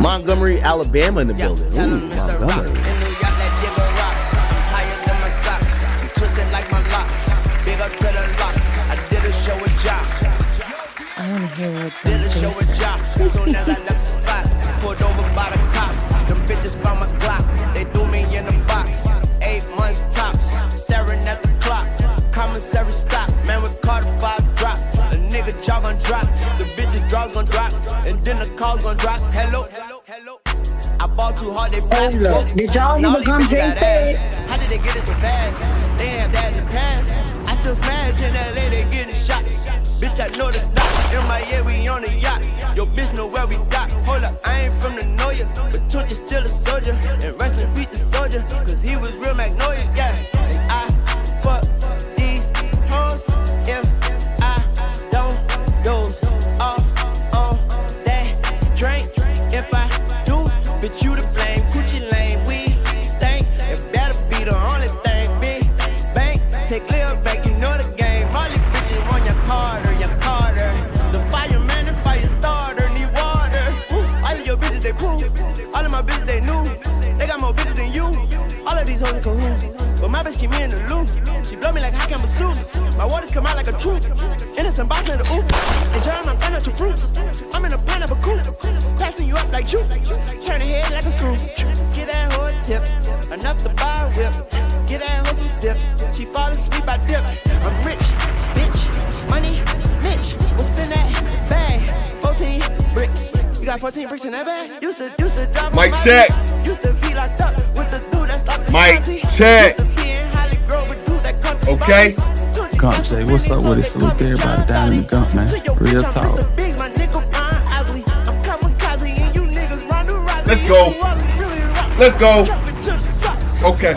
Montgomery, Alabama in the building. Ooh, Montgomery. I want to hear what Did a show a job. Soon as I left the spot, pulled over by the cops. Them bitches found my Glock. They threw me in the box. 8 months tops. Staring at the clock. Commissary stop. Man, we caught a 5 drop. The nigga jaw gon' drop. The bitches draws gon' drop. And then the calls gon' drop. Hello. I bought too hard, they flat. Did y'all hear what Jay said? How did they get it so fast? They have that in the past. I still smash in LA, they getting shot. Bitch, I know the dots. MIA, we on the yacht. Yo, bitch, know where we dock. Hold up, I ain't from the know ya, but Tunch is still a soldier. And wrestling beat the soldier, cause he was real Magnolia, yeah. And I fuck these hoes if I don't doze off on that drink. If I do, bitch, you to blame. Coochie lane, we stank. It better be the only thing. Big bank, take Lil back, you know the game. All these bitches want your Carter, your Carter. The fireman and fire starter need water. All of your bitches, they poo. All of my bitches, they new. They got more bitches than you. All of these hoes in cahoots. But my bitch keep me in the loop. She blow me like hot camera soup. My waters come out like a troop. Innocent boss in the oop. Enjoying my pineapple fruit. I'm in a pineapple coupe. Passing you up like you. Turn the head like a screw. Get that hoe a tip. Enough to buy a whip. Get that hoe some sip. She fall asleep, I dip. I'm rich, bitch. Money, Mitch. What's in that bag? 14 bricks. You got 14 bricks in that bag? Used to drive Mic check. Used to be locked up with the dude that stopped the Mic check. Okay. Gump Jay, what's up with it? Salute to everybody down in the Gump, man. Real talk. Let's go. Let's go. Okay.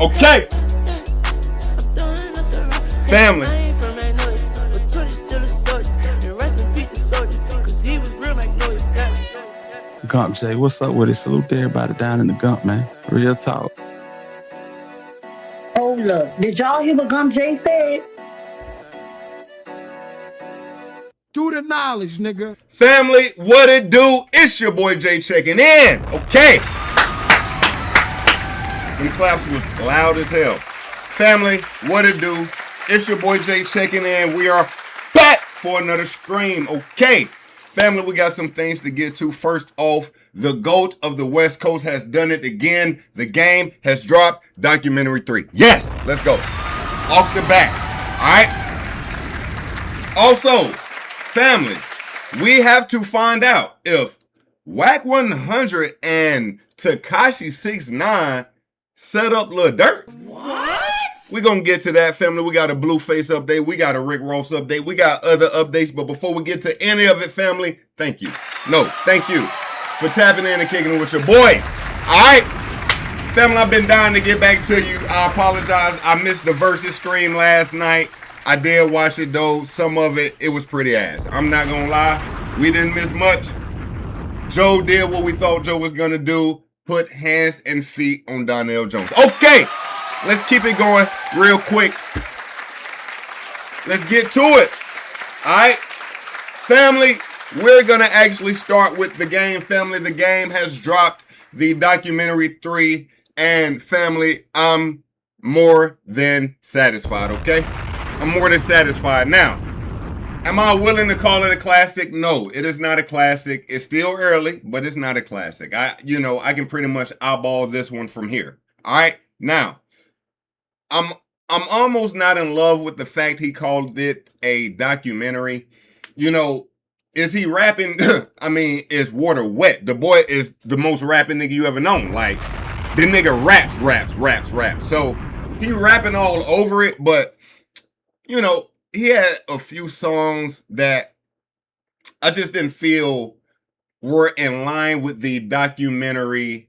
Okay. Family. Gump Jay, what's up with it? Salute to everybody down in the Gump, man. Real talk. Hold up. Did y'all hear what Jay said? Do the knowledge, nigga. Family, what it do? It's your boy Jay checking in. Okay. Them claps was loud as hell. Family, what it do? It's your boy Jay checking in. We are back for another stream. Okay. Family, we got some things to get to. First off, the GOAT of the West Coast has done it again. The Game has dropped Documentary 3. Yes, let's go. Off the bat. All right. Also, family, we have to find out if Wack100 and Tekashi 69 set up Lil Durk. What? We're going to get to that, family. We got a Blueface update. We got a Rick Ross update. We got other updates. But before we get to any of it, family, thank you. No, thank you for tapping in and kicking it with your boy. All right? Family, I've been dying to get back to you. I apologize. I missed the Versus stream last night. I did watch it, though. Some of it, it was pretty ass. I'm not going to lie. We didn't miss much. Joe did what we thought Joe was going to do. Put hands and feet on Donnell Jones. Okay. Let's keep it going real quick. Let's get to it. All right. Family, we're going to actually start with The Game. Family, The Game has dropped the Documentary 3. And family, I'm more than satisfied, okay? I'm more than satisfied. Now, am I willing to call it a classic? No, it is not a classic. It's still early, but it's not a classic. I can pretty much eyeball this one from here. All right. Now, I'm almost not in love with the fact he called it a documentary. You know, is he rapping? I mean, is water wet? The boy is the most rapping nigga you ever known. Like, the nigga raps. So he rapping all over it, but you know, he had a few songs that I just didn't feel were in line with the documentary,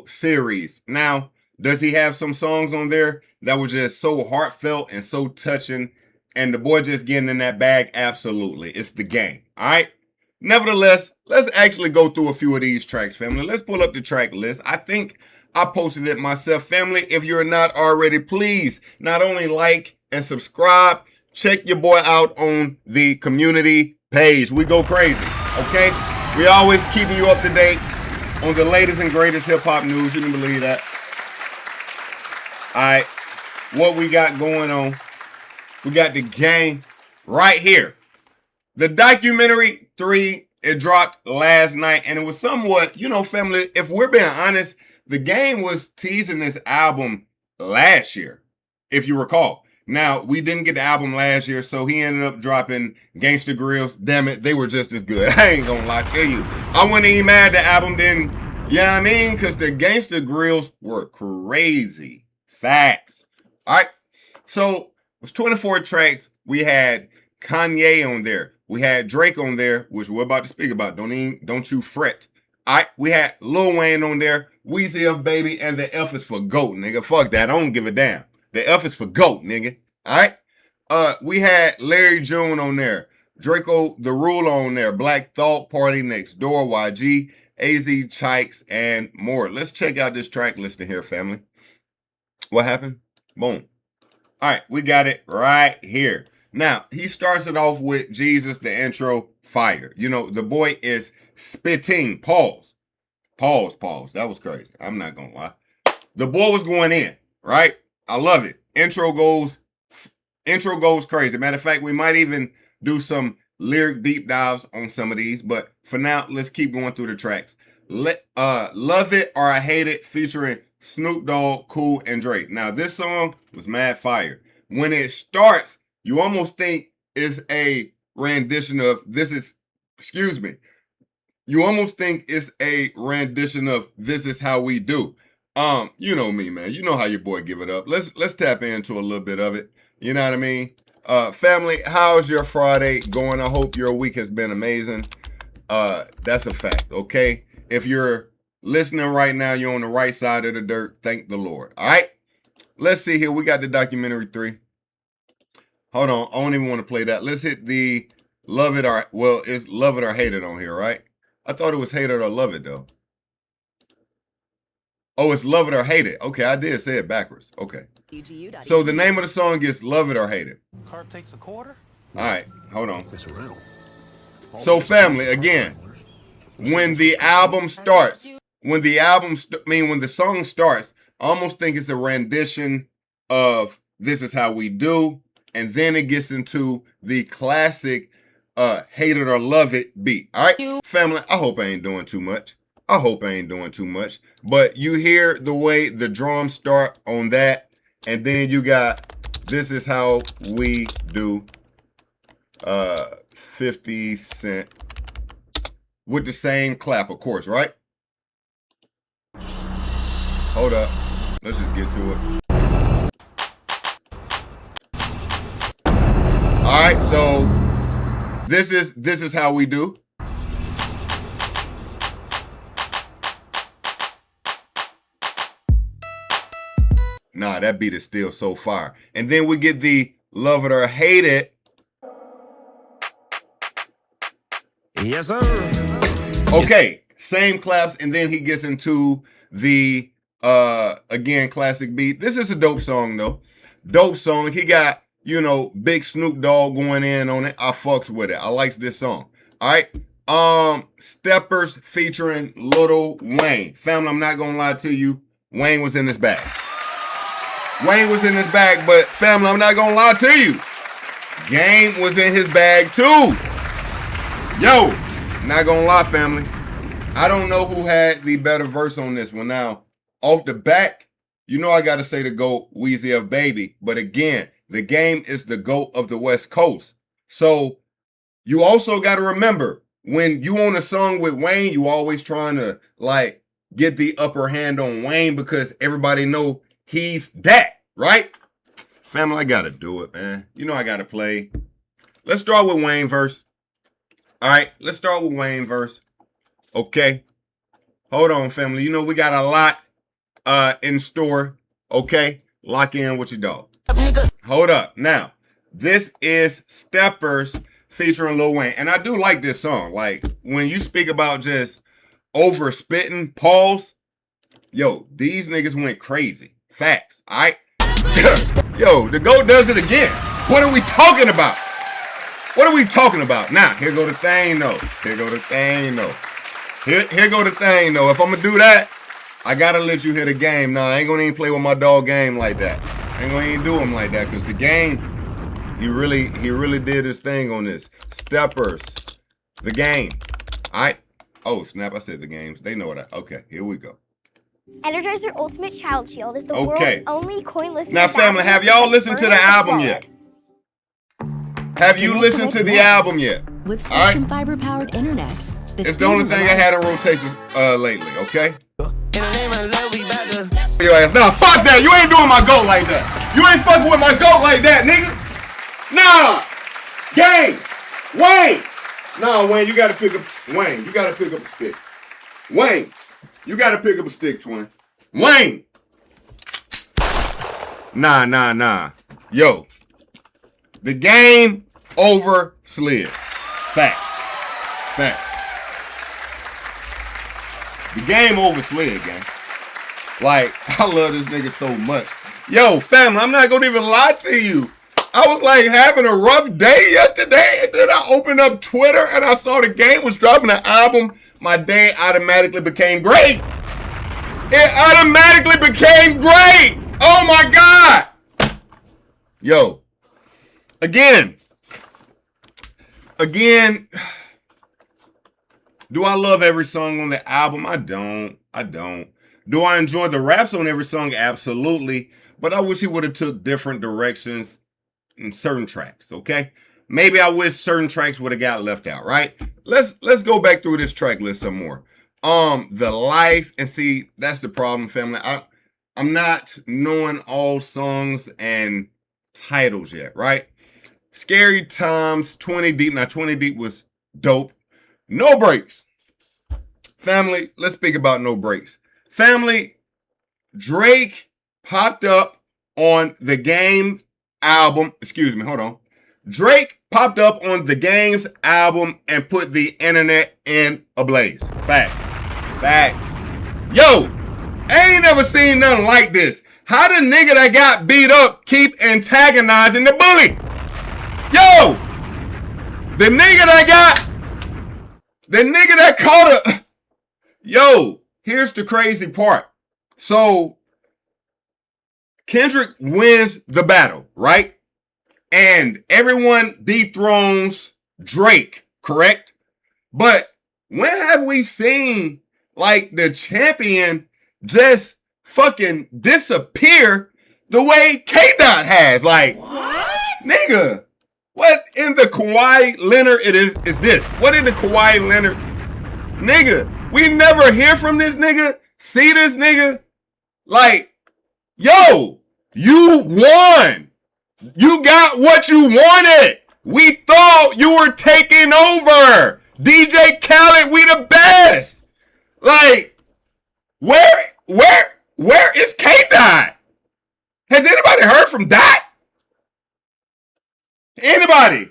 series. Now, does he have some songs on there that were just so heartfelt and so touching? And the boy just getting in that bag? Absolutely. It's The Game. All right. Nevertheless, let's actually go through a few of these tracks, family. Let's pull up the track list. I think I posted it myself. Family, if you're not already, please not only like and subscribe, check your boy out on the community page. We go crazy, okay? We always keeping you up to date on the latest and greatest hip-hop news. You can believe that. All right, what we got going on? We got the game right here. The documentary 3, it dropped last night, and it was somewhat, you know, family, if we're being honest, the game was teasing this album last year, if you recall. Now, we didn't get the album last year, so he ended up dropping Gangsta Grills. Damn it, they were just as good. I ain't gonna lie to you. I wasn't even mad the album didn't, you know what I mean? Because the Gangsta Grills were crazy. Facts. All right, so it was 24 tracks. We had Kanye on there. We had Drake on there, which we're about to speak about. Don't you fret. All right, we had Lil Wayne on there, Weezy F Baby, and the F is for GOAT, nigga. Fuck that. I don't give a damn. The F is for GOAT, nigga. All right. We had Larry June on there, Draco the Ruler on there, Black Thought, Party Next Door, YG, AZ Chikes, and more. Let's check out this track listing here, family. What happened? Boom. All right, we got it right here. Now, he starts it off with Jesus, the intro, fire. You know, the boy is spitting. Pause. That was crazy. I'm not going to lie. The boy was going in, right? I love it. Intro goes crazy. Matter of fact, we might even do some lyric deep dives on some of these. But for now, let's keep going through the tracks. Love It or I Hate It featuring Snoop Dogg, Cool, and Drake. Now, this song was mad fire. When it starts, you almost think it's a rendition of You almost think it's a rendition of This Is How We Do. You know me, man. You know how your boy give it up. Let's tap into a little bit of it. You know what I mean? Family, how's your Friday going? I hope your week has been amazing. That's a fact, okay? If you're listening right now, you're on the right side of the dirt. Thank the Lord. All right? Let's see here. We got the documentary 3. Hold on. I don't even want to play that. Let's hit the Love It or... Well, it's Love It or Hate It on here, right? I thought it was Hate It or Love It, though. Oh, it's Love It or Hate It. Okay, I did say it backwards. Okay. So the name of the song is Love It or Hate It. Car takes a quarter? All right. Hold on. It's a rental. So, family, again, when the album starts, when the song starts, I almost think it's a rendition of This Is How We Do, and then it gets into the classic Hate It or Love It beat. All right, family, I hope I ain't doing too much. But you hear the way the drums start on that, and then you got This Is How We Do, 50 Cent, with the same clap, of course, right? Hold up. Let's just get to it. All right, so this is how we do. Nah, that beat is still so fire. And then we get the Love It or Hate It. Yes, sir. Okay, same claps, and then he gets into the again classic beat. This is a dope song though. Dope song. He got, you know, big Snoop Dogg going in on it. I fucks with it. I likes this song. All right. Steppers featuring Lil Wayne. Family, I'm not gonna lie to you. Wayne was in this bag. But family, I'm not gonna lie to you. Game was in his bag too. Yo, not gonna lie, family. I don't know who had the better verse on this one. Now, off the back, you know I gotta say the GOAT, Weezy F Baby. But again, the Game is the GOAT of the West Coast. So you also gotta remember, when you on a song with Wayne, you always trying to like get the upper hand on Wayne because everybody know he's that, right? Family, I gotta do it, man. You know I gotta play. Let's start with Wayne verse. All right, let's start with Wayne verse. Okay. Hold on, family. You know we got a lot in store. Okay. Lock in with your dog. Hold up. Now, this is Steppers featuring Lil Wayne. And I do like this song. Like, when you speak about just over spitting, pause, Yo, these niggas went crazy. Facts, all right? Yo, the GOAT does it again. What are we talking about? What are we talking about? Now, here go the thing, though. Here go the thing, though. Here go the thing, though. If I'm gonna do that, I gotta let you hit a game. Nah, I ain't gonna even play with my dog game like that. I ain't gonna even do him like that, because the game, he really did his thing on this. Steppers. The game. All right? Oh, snap, I said the games. They know what okay, here we go. Energizer Ultimate Child Shield is the world's only coin lifting. Now, family, have y'all listened to the album yet? Have you listened to the album yet? With Spectrum Fiber powered internet. It's the only thing I had in rotation lately, okay? Your ass. Nah, fuck that. You ain't doing my GOAT like that. You ain't fucking with my GOAT like that, nigga. Nah. Gang. Wayne. Nah, Wayne, you gotta pick up. Wayne, you gotta pick up a stick. Wayne, you gotta pick up a stick, twin. Wayne. Nah. Yo. The game over slid. Fact. The game over slid, gang. Like, I love this nigga so much. Yo, family, I'm not gonna even lie to you. I was like having a rough day yesterday, and then I opened up Twitter and I saw the game was dropping an album. My day automatically became great. It automatically became great. Oh my God. Yo. Again. Do I love every song on the album? I don't. Do I enjoy the raps on every song? Absolutely. But I wish he would have took different directions in certain tracks, okay? Maybe I wish certain tracks would have got left out, right? Let's go back through this track list some more. The Life, and see, that's the problem, family. I'm not knowing all songs and titles yet, right? Scary Times, 20 Deep. Now, 20 Deep was dope. No Breaks. Family, let's speak about No Breaks. Family, Drake popped up on the Game album. Excuse me, hold on. Drake popped up on the Game's album and put the internet in a blaze. Facts. Yo, I ain't never seen nothing like this. How the nigga that got beat up keep antagonizing the bully? Yo, the nigga that caught a... Yo, here's the crazy part. So, Kendrick wins the battle, right? And everyone dethrones Drake, correct? But when have we seen, like, the champion just fucking disappear the way K-Dot has? Like, what? Nigga, what in the Kawhi Leonard is this? What in the Kawhi Leonard? Nigga, we never hear from this nigga, see this nigga. Like, yo, you won. You got what you wanted. We thought you were taking over. DJ Khaled, we the best. Like, where is K-Dot? Has anybody heard from Dot? Anybody?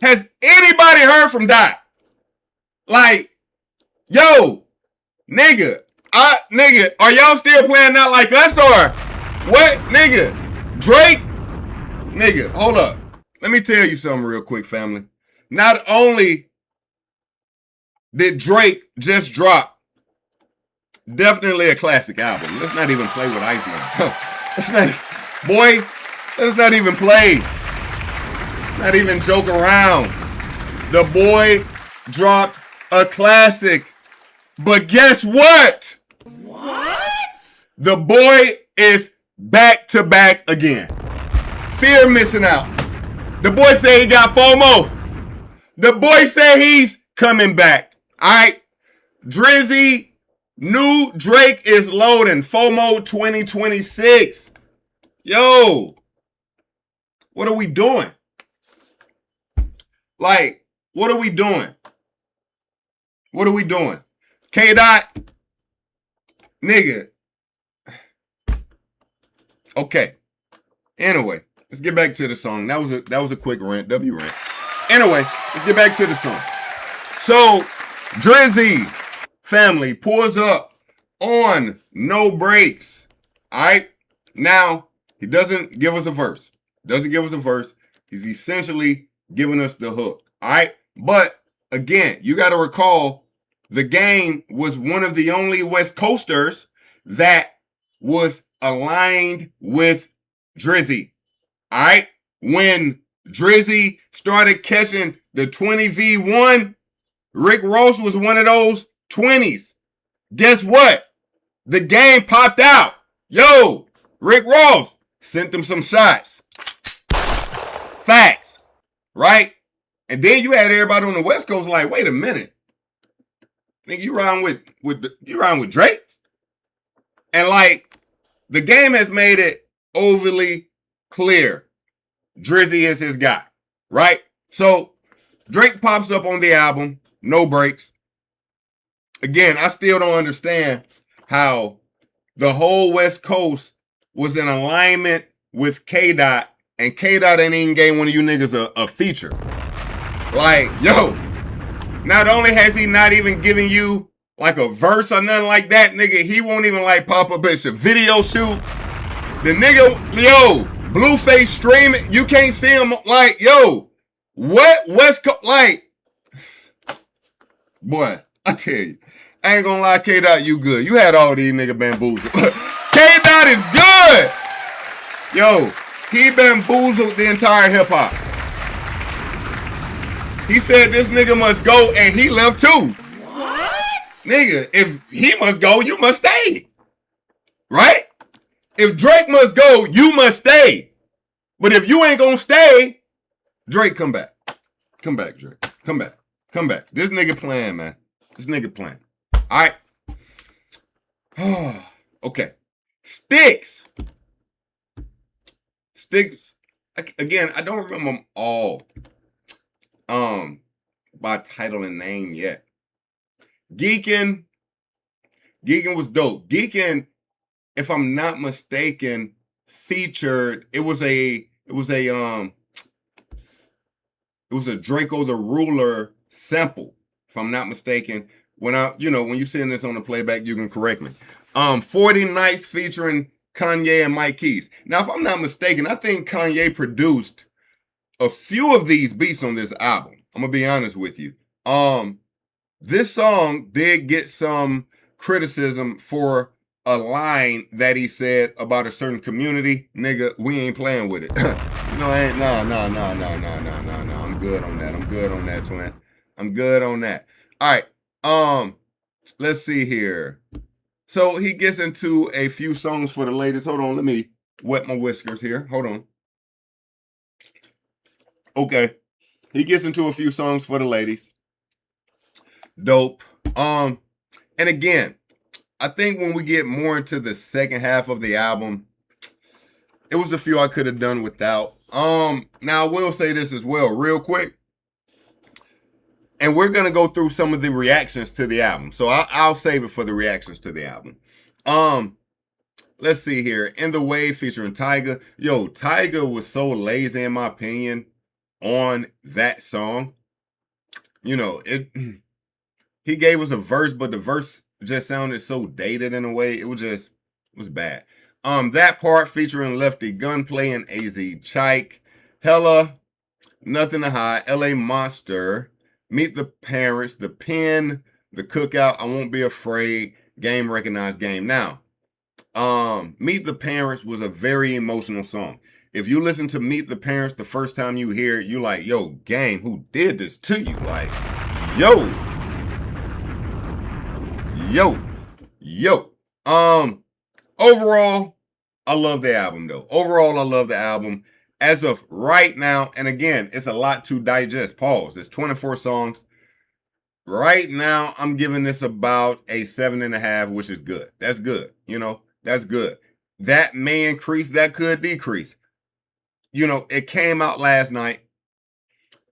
Has anybody heard from Dot? Like, yo, nigga, are y'all still playing out like us or what, nigga? Drake, nigga, hold up. Let me tell you something real quick, family. Not only did Drake just drop definitely a classic album. Let's not even play with Iceman. Let's not even play. Not even joke around. The boy dropped a classic. But guess what? What? The boy is back to back again. Fear missing out. The boy said he got FOMO. The boy said he's coming back. All right. Drizzy, new Drake is loading. FOMO 2026. Yo. What are we doing? Like, what are we doing? What are we doing? K-Dot, nigga. Okay. Anyway, let's get back to the song. That was a quick rant, rant. Anyway, let's get back to the song. So, Drizzy family pulls up on No Breaks. All right. Now, he doesn't give us a verse. He's essentially giving us the hook. All right. But again, you got to recall the Game was one of the only West Coasters that was aligned with Drizzy. All right. When Drizzy started catching the 20v1, Rick Ross was one of those 20s. Guess what? The Game popped out. Yo, Rick Ross sent them some shots. Facts. Right? And then you had everybody on the West Coast like, wait a minute. Nigga, you riding with Drake? And like, the Game has made it overly clear. Drizzy is his guy. Right? So, Drake pops up on the album, No Breaks. Again, I still don't understand how the whole West Coast was in alignment with K-Dot, and K-Dot ain't even gave one of you niggas a feature. Like, yo, not only has he not even given you like a verse or nothing like that, nigga, he won't even like pop up at your video shoot. The nigga, yo, Blueface streaming, you can't see him like, yo, what West Coast, like, boy, I tell you, I ain't gonna lie, K-Dot, you good. You had all these nigga bamboozled. K-Dot is good. Yo, he bamboozled the entire hip-hop. He said this nigga must go, and he left too. What? Nigga, if he must go, you must stay. Right? If Drake must go, you must stay. But if you ain't gonna stay, Drake, come back. Come back, Drake. Come back. Come back. This nigga playing, man. This nigga playing. All right. Okay. Sticks. Again, I don't remember them all by title and name yet. Geekin was dope. Geekin, if I'm not mistaken, featured, it was a Draco the Ruler sample, if I'm not mistaken. When you seeing this on the playback, you can correct me. 40 Nights featuring Kanye and Mike Keys. Now, if I'm not mistaken, I think Kanye produced a few of these beats on this album. I'm gonna be honest with you. This song did get some criticism for a line that he said about a certain community. Nigga, we ain't playing with it. No. I'm good on that, twin. I'm good on that. All right. Let's see here. So he gets into a few songs for the ladies. Hold on, let me wet my whiskers here. Hold on. Okay. He gets into a few songs for the ladies. Dope. And again, I think when we get more into the second half of the album, it was a few I could have done without. Now I will say this as well, real quick. And we're going to go through some of the reactions to the album. So I'll save it for the reactions to the album. Let's see here. In the Wave featuring Tyga. Yo, Tyga was so lazy in my opinion on that song. You know, he gave us a verse, but the verse just sounded so dated in a way. It was bad. That part featuring Lefty Gunplay and AZ Chike. Hella, Nothing to Hide, LA Monster, Meet the Parents, The Pen, The Cookout, I Won't Be Afraid, Game Recognized Game. Now, Meet the Parents was a very emotional song. If you listen to Meet the Parents the first time you hear it, you like, yo, Game, who did this to you? Like, yo. Overall, I love the album though. Overall, I love the album. As of right now, and again, it's a lot to digest. Pause. It's 24 songs. Right now, I'm giving this about a 7.5, which is good. That's good. You know, that's good. That may increase, that could decrease. You know, it came out last night.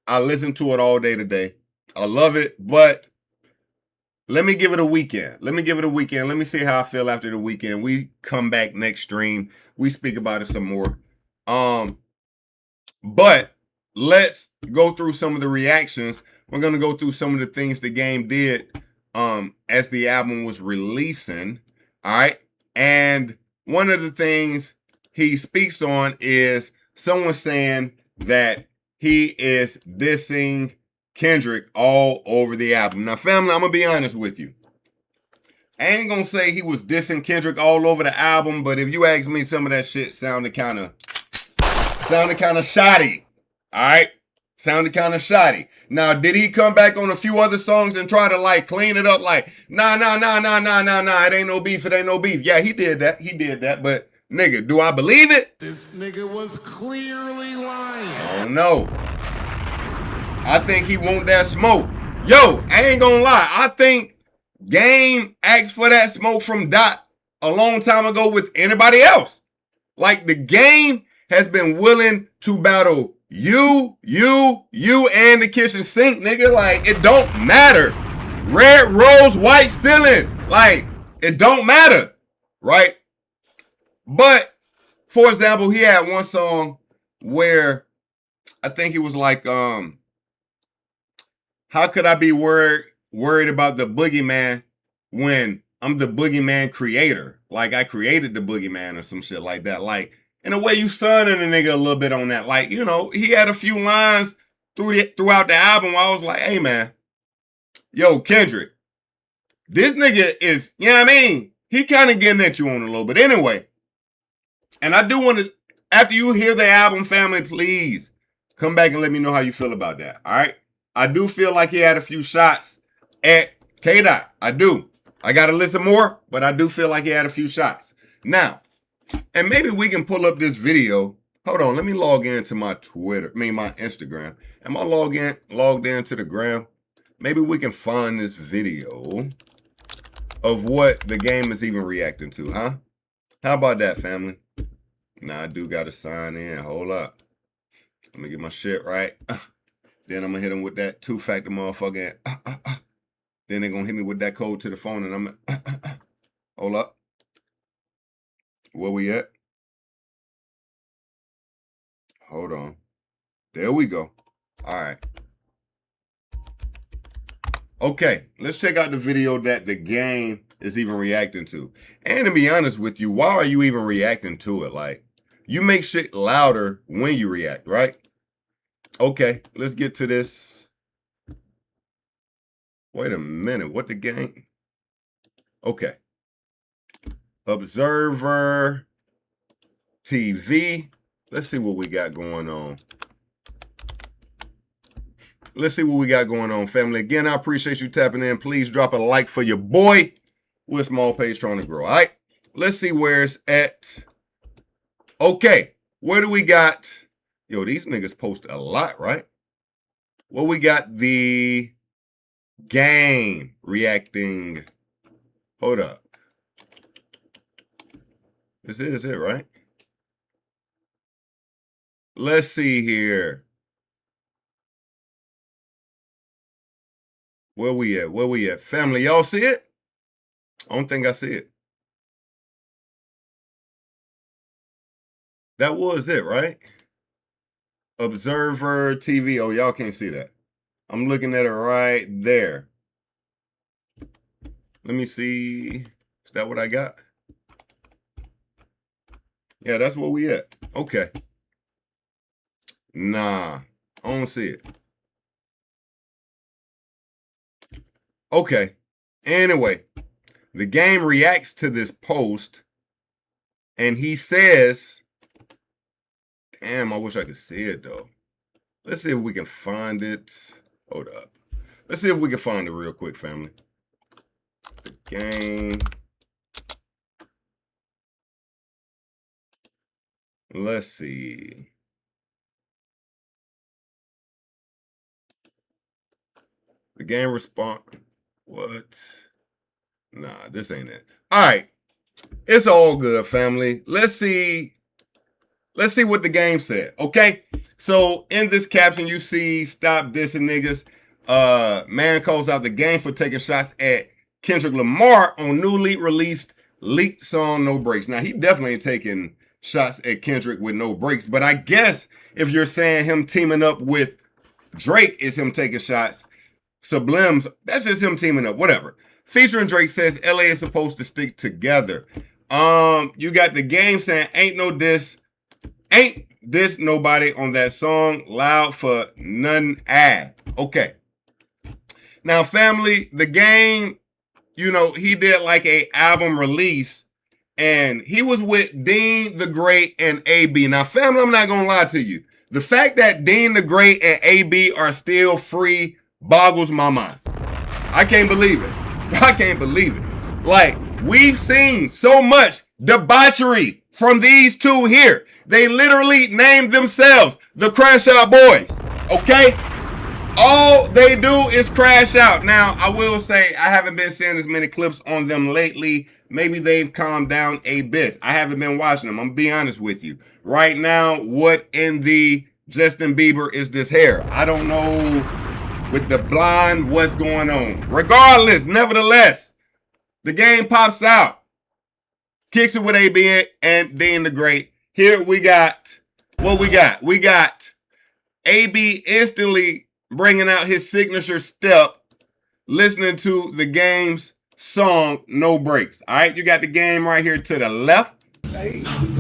I listened to it all day today. I love it, but let me give it a weekend. Let me see how I feel after the weekend. We come back next stream. We speak about it some more. But let's go through some of the reactions. We're going to go through some of the things the Game did as the album was releasing. All right. And one of the things he speaks on is someone saying that he is dissing Kendrick all over the album. Now, family, I'm going to be honest with you. I ain't going to say he was dissing Kendrick all over the album, but if you ask me, some of that shit sounded kind of shoddy. All right? Sounded kind of shoddy. Now, did he come back on a few other songs and try to like clean it up like, nah, it ain't no beef, it ain't no beef. Yeah, he did that, but nigga, do I believe it? This nigga was clearly lying. Oh no. I think he want that smoke. Yo, I ain't gonna lie. I think Game asked for that smoke from Dot a long time ago with anybody else. Like the Game has been willing to battle you, and the kitchen sink, nigga. Like, it don't matter. Red rose, white ceiling. Like, it don't matter. Right? But, for example, he had one song where I think he was like, how could I be worried about the boogeyman when I'm the boogeyman creator? Like, I created the boogeyman or some shit like that. Like, in a way, you sunning a nigga a little bit on that. Like, you know, he had a few lines throughout the album where I was like, hey, man, yo, Kendrick, this nigga is, you know what I mean? He kind of getting at you on a little bit. Anyway, and I do want to, after you hear the album, family, please come back and let me know how you feel about that, all right? I do feel like he had a few shots at K-Dot. I do. I got to listen more, but I do feel like he had a few shots. Now, and maybe we can pull up this video. Hold on, let me log into my my Instagram. Am I logged into the gram? Maybe we can find this video of what the Game is even reacting to, huh? How about that, family? Now I do gotta sign in. Hold up. Let me get my shit right. Then I'm gonna hit him with that two-factor motherfucker. Then they're gonna hit me with that code to the phone and I'm hold up. Where we at? Hold on. There we go. All right. Okay, let's check out the video that the Game is even reacting to. And to be honest with you, why are you even reacting to it? Like, you make shit louder when you react, right? Okay, let's get to this. Wait a minute, what the Game? Okay. Observer TV. Let's see what we got going on. Let's see what we got going on, family. Again, I appreciate you tapping in. Please drop a like for your boy. We're a small page trying to grow, all right? Let's see where it's at. Okay, where do we got? Yo, these niggas post a lot, right? Well, we got the Game reacting. Hold up. This is it, right? Let's see here. Where we at? Where we at? Family, y'all see it? I don't think I see it. That was it, right? Observer TV. Oh, y'all can't see that. I'm looking at it right there. Let me see. Is that what I got? Yeah, that's where we at. Okay. Nah, I don't see it. Okay. Anyway, the Game reacts to this post and he says, damn, I wish I could see it though. Let's see if we can find it. Hold up. Let's see if we can find it real quick, family. The Game. Let's see. The Game respond. What? Nah, this ain't it. All right. It's all good, family. Let's see what the Game said. Okay. So in this caption, you see, stop dissing niggas. Man calls out the Game for taking shots at Kendrick Lamar on newly released leaked song No Breaks. Now, he definitely ain't taking shots at Kendrick with no breaks, but I guess if you're saying him teaming up with Drake is him taking shots, Sublims, that's just him teaming up, whatever. featuring Drake says LA is supposed to stick together. You got The Game saying ain't this nobody on that song. Loud for none ad. Okay. Now, family, The Game, you know, he did like a album release, and he was with Dean the Great and AB. Now, family, I'm not gonna lie to you. The fact that Dean the Great and AB are still free boggles my mind. I can't believe it. I can't believe it. Like, we've seen so much debauchery from these two here. They literally named themselves the Crash Out Boys. Okay? All they do is crash out. Now, I will say I haven't been seeing as many clips on them lately. Maybe they've calmed down a bit. I haven't been watching them. I'm gonna be honest with you. Right now, what in the Justin Bieber is this hair? I don't know with the blonde what's going on. Regardless, nevertheless, The Game pops out. Kicks it with AB and Dean the Great. Here we got, what we got? We got AB instantly bringing out his signature step, listening to The Game's song, No Breaks. All right, you got The Game right here to the left. Damn.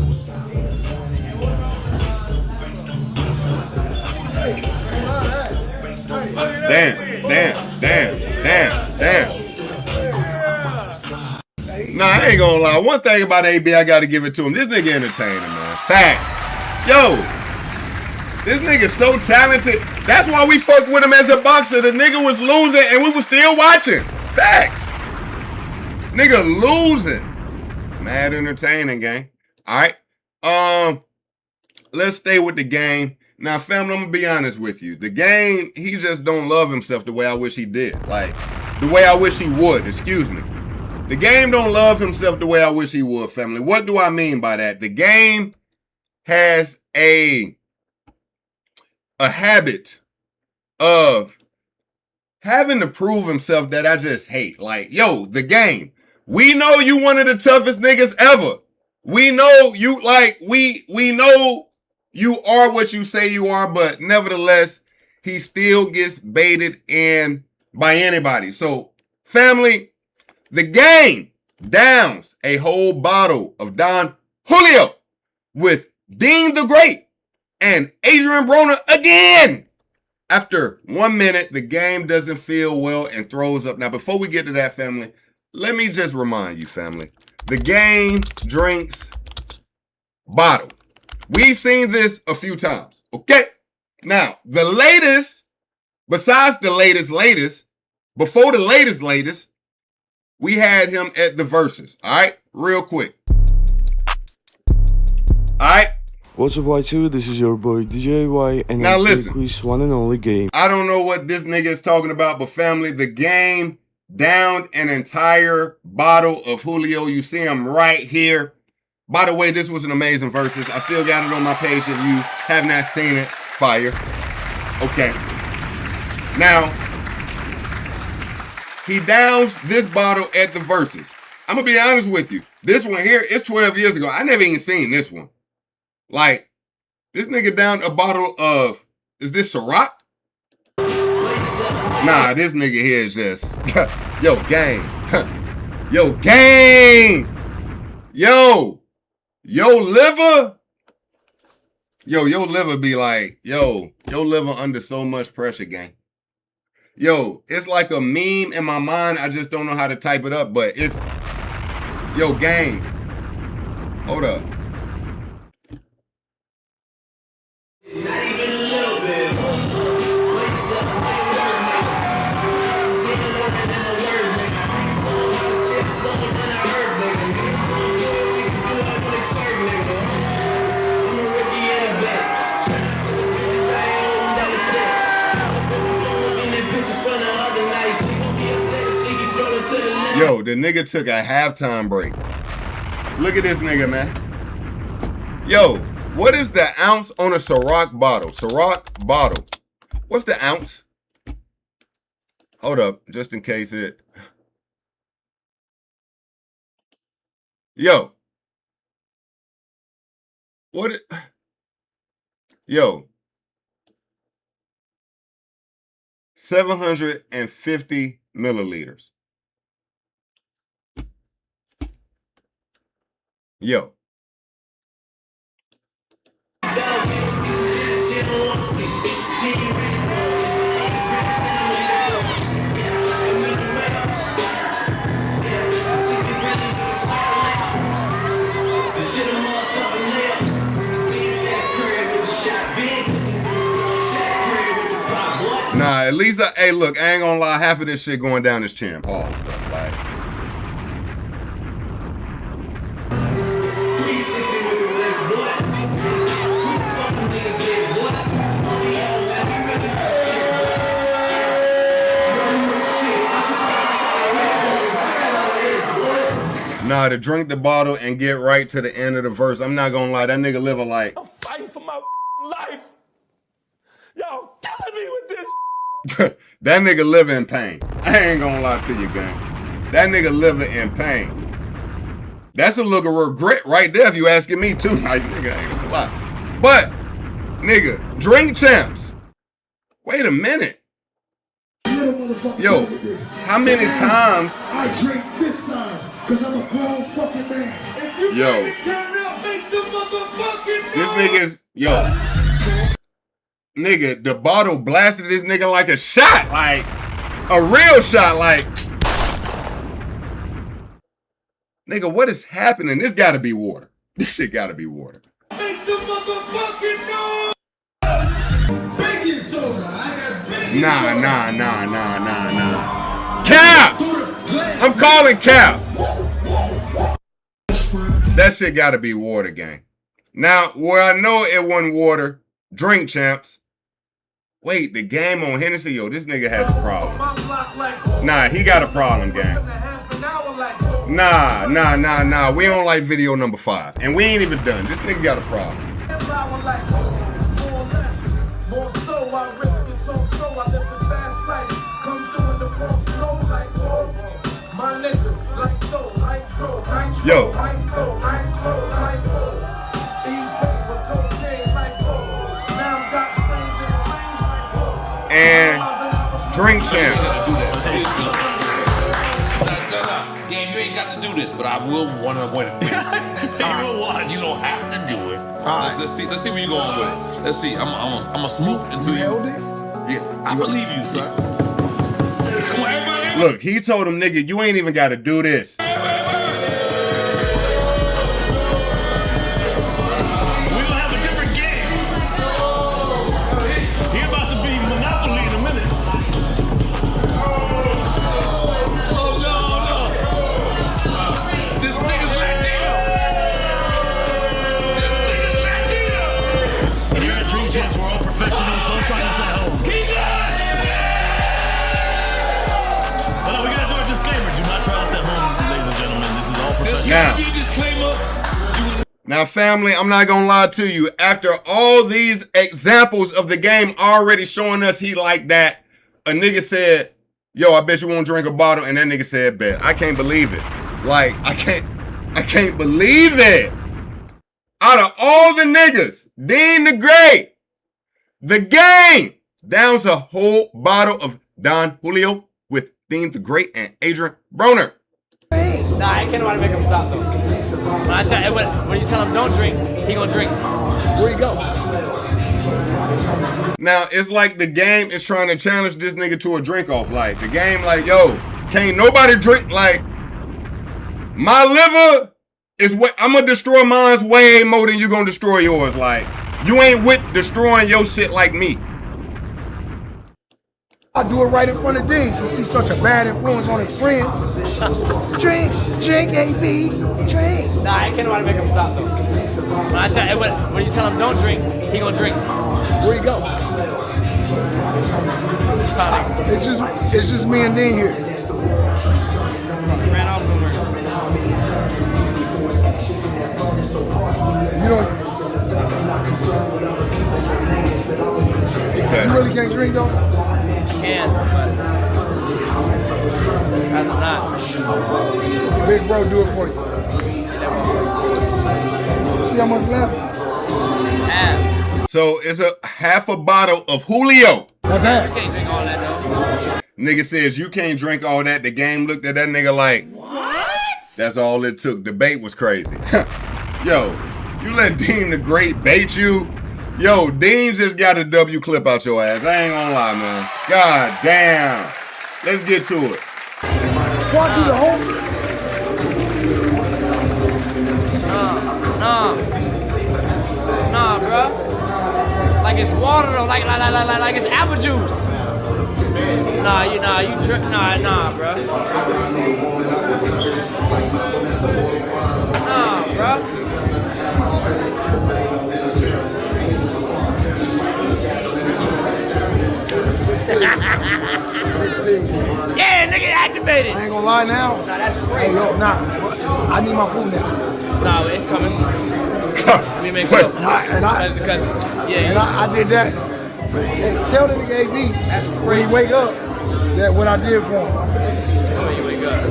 Nah, I ain't gonna lie. One thing about AB, I gotta give it to him. This nigga entertaining, man. Facts. Yo, this nigga's so talented. That's why we fucked with him as a boxer. The nigga was losing and we was still watching. Facts. Nigga losing. Mad entertaining, gang. All right. Let's stay with The Game. Now, family, I'm gonna be honest with you. The Game, he just don't love himself the way I wish he did. Like, the way I wish he would, excuse me. The Game don't love himself the way I wish he would, family. What do I mean by that? The Game has a habit of having to prove himself that I just hate. Like, yo, The Game, we know you one of the toughest niggas ever. We know you, like, we know you are what you say you are, but nevertheless, he still gets baited in by anybody. So, family, The Game downs a whole bottle of Don Julio with Dean the Great and Adrian Broner again. After 1 minute, The Game doesn't feel well and throws up. Now, before we get to that, family, let me just remind you, family, The Game drinks bottle. We've seen this a few times, okay? Now, the latest, besides the latest, before the latest, we had him at the Versus, all right? Real quick. All right? What's up, Y2? This is your boy DJ Y, and now I'm listen, Quiz one and only Game. I don't know what this nigga is talking about, but family, The Game downed an entire bottle of Julio. You see him right here. By the way, this was an amazing Versus. I still got it on my page if you have not seen it. Fire. Okay. Now, he downs this bottle at the Versus. I'm going to be honest with you. This one here, it's 12 years ago. I never even seen this one. Like, this nigga downed a bottle of, is this Ciroc? Nah, this nigga here is just, yo, gang. Yo, gang. Your liver be like, your liver under so much pressure, gang. Yo, it's like a meme in my mind. I just don't know how to type it up, but it's, yo, gang. Hold up. Not even a little bit. Yo, the nigga took a halftime break. Look at this nigga, man. Yo, what is the ounce on a Ciroc bottle? Ciroc bottle. What's the ounce? Hold up, just in case it. Yo. What it? Yo. 750 milliliters. Yo. Nah, at least, hey, look, I ain't gonna lie, half of this shit going down his chin. Pause, bro. Like, nah, to drink the bottle and get right to the end of the verse, I'm not gonna lie, that nigga live a like. I'm fighting for my life. Y'all killing me with this. That nigga live in pain. I ain't gonna lie to you, gang. That nigga living in pain. That's a look of regret right there if you asking me too. Like, nigga, I ain't gonna lie. But, nigga, drink champs. Wait a minute. Yo, how many times? I drink this size because I'm a grown fucking man. Yo, this nigga's, yo. Nigga, the bottle blasted this nigga like a shot. Like, a real shot. Like, nigga, what is happening? This gotta be water. This shit gotta be water. Make some motherfucking noise. Baking soda. I got baking soda. Nah. Cap! I'm calling Cap. That shit gotta be water, gang. Now, where I know it wasn't water, drink champs. Wait, the game on Hennessy, yo, this nigga has a problem. Nah, he got a problem, gang. Nah. We on like video number 5. And we ain't even done. This nigga got a problem. Yo. And drink champ. Game, you ain't got to do this, but I will want to win it. You don't have to do it. Let's see where you going with it. Let's see. I'm a smoke until you held it. Yeah, I believe you, son. Come on, everybody. Look, he told him, nigga, you ain't even got to do this. Now, family, I'm not gonna lie to you. After all these examples of the game already showing us he like that, a nigga said, yo, I bet you won't drink a bottle, and that nigga said, bet. I can't believe it. Like, I can't believe it. Out of all the niggas, Dean the Great, the game downs a whole bottle of Don Julio with Dean the Great and Adrian Broner. Nah, I can't nobody make him stop though. When you tell him don't drink, he gonna drink. Where you go? Now, it's like the game is trying to challenge this nigga to a drink off. Like, the game like, yo, can't nobody drink. Like, my liver is what, I'm gonna destroy mine way more than you gonna destroy yours. Like, you ain't with destroying your shit like me. I do it right in front of Dean since he's such a bad influence on his friends. Drink, AB, drink. Nah, I can't nobody make him stop though. When you tell him don't drink, he gonna drink. Where you go? It's just me and Dean here. Ran off somewhere. You really can't drink though? Can, but rather not. Big bro, do it for you. See how much left? It's half. So it's a half a bottle of Julio. That's half. You can't drink all that though. Nigga says you can't drink all that. The game looked at that nigga like, what? That's all it took. Debate was crazy. Yo, you let Dean the Great bait you? Yo, Dean just got a W clip out your ass. I ain't gonna lie, man. God damn. Let's get to it. Walk through the whole. Nah, bro. Like it's water though, like it's apple juice. You trip. Nah, bro. Nah, bro. Yeah, nigga activated. I ain't gonna lie now. Nah, that's crazy. Hey, yo, nah. I need my food now. Nah, it's coming. Let me make sure. And I did that. Hey, tell the nigga AB that's when crazy. he wake up that what I did for him. When you wake up.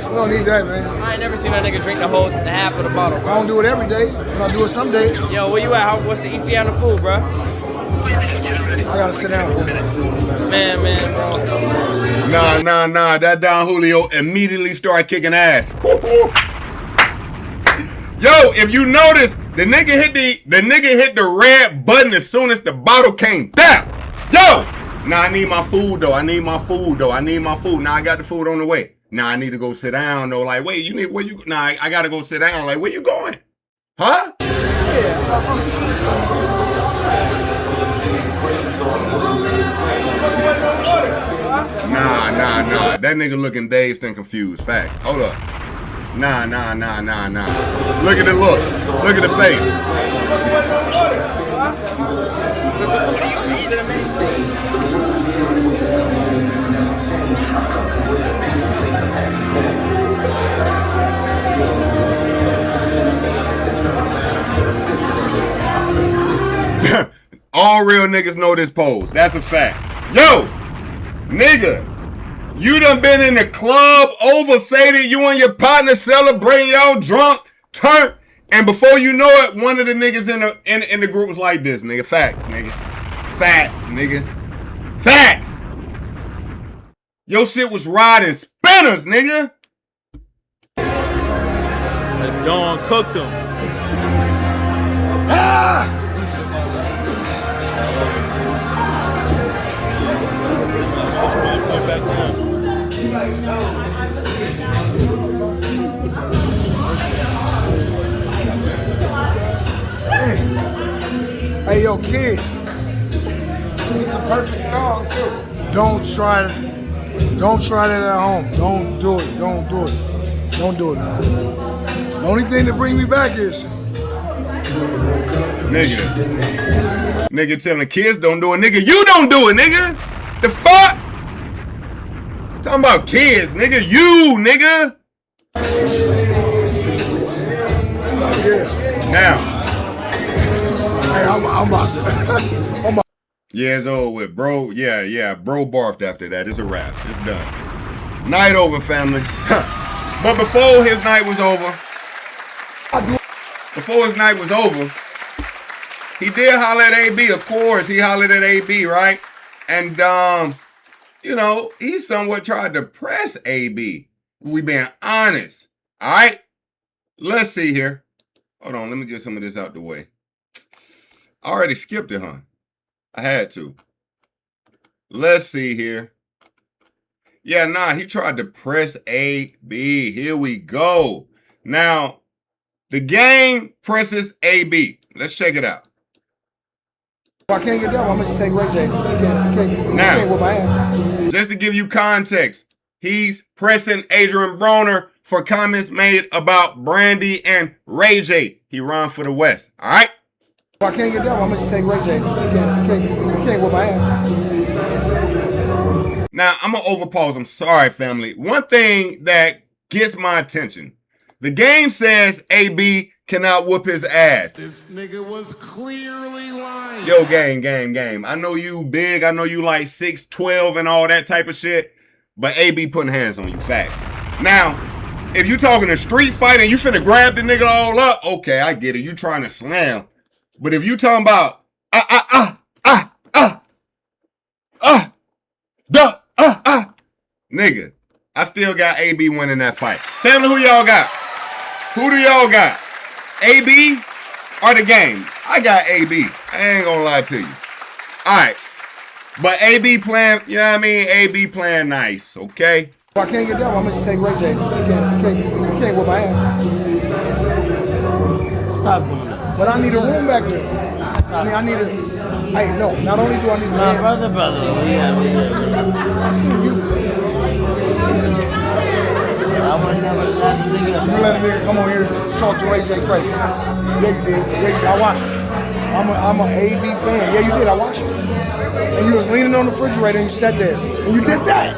We don't need that, man. I ain't never seen that nigga drink the half of the bottle, bro. I don't do it every day, but I do it some days. Yo, where you at? What's the ETA on the food, bro? I gotta sit down for a minute. Man, bro. Nah. That Don Julio immediately started kicking ass. Yo, if you notice, the nigga hit the red button as soon as the bottle came down. Yo! Nah, I need my food though. Now I got the food on the way. Nah, I need to go sit down though. Like, wait, I gotta go sit down. Like, where you going? Huh? Nah. That nigga looking dazed and confused. Facts. Hold up. Nah. Look at the look. Look at the face. All real niggas know this pose. That's a fact. Yo, nigga, you done been in the club, overfaded, you and your partner celebrating, y'all drunk, turned, and before you know it, one of the niggas in the group was like this, nigga. Facts, nigga. Facts. Your shit was riding spinners, nigga. The Dawn cooked them. Ah! Back down. Hey, yo, kids. It's the perfect song too. Don't try that at home. Don't do it. Don't do it now. The only thing to bring me back is Nigga telling kids don't do it. Nigga, you don't do it, nigga. The fuck? Talking about kids, nigga. You, nigga. Now. Hey, I'm about to. Yeah, it's over with, bro. Yeah. Bro barfed after that. It's a wrap. It's done. Night over, family. But before his night was over, he did holler at AB. Of course, he hollered at AB, right? And, you know, he somewhat tried to press AB. We being honest. All right? Let's see here. Hold on. Let me get some of this out the way. I already skipped it, huh? I had to. Let's see here. Yeah, nah, he tried to press AB. Here we go. Now, the game presses AB. Let's check it out. If I can't get that one, I'm going to take Ray J. Now, just to give you context, he's pressing Adrian Broner for comments made about Brandy and Ray J. He run for the West. All right? If I can't get that one, I'm going to take Ray J. You can't whip my ass. Now, I'm going to overpause. I'm sorry, family. One thing that gets my attention. The game says AB cannot whoop his ass. This nigga was clearly lying. Yo, game. I know you big. I know you like 6'12" and all that type of shit. But AB putting hands on you. Facts. Now, if you talking a street fight and you finna grab the nigga all up, okay, I get it. You trying to slam. But if you talking about nigga, I still got AB winning that fight. Family, who y'all got? Who do y'all got? AB or the game? I got AB. I ain't gonna lie to you. All right. But AB playing, you know what I mean? AB playing nice, okay? If I can't get that one, I'm gonna just take Ray J. Since you can't whip my ass. Stop doing that. But I need a room back there. I mean, I need a. Hey, no. Not only do I need a room. Brother. Yeah. I see you. I would never let a nigga. You let a nigga come on here and talk to Ray J crazy. Yeah, you did. Yeah, you did. I watched it. I'm an AB fan. Yeah, you did. I watched it. And you was leaning on the refrigerator and you sat there. And you did that.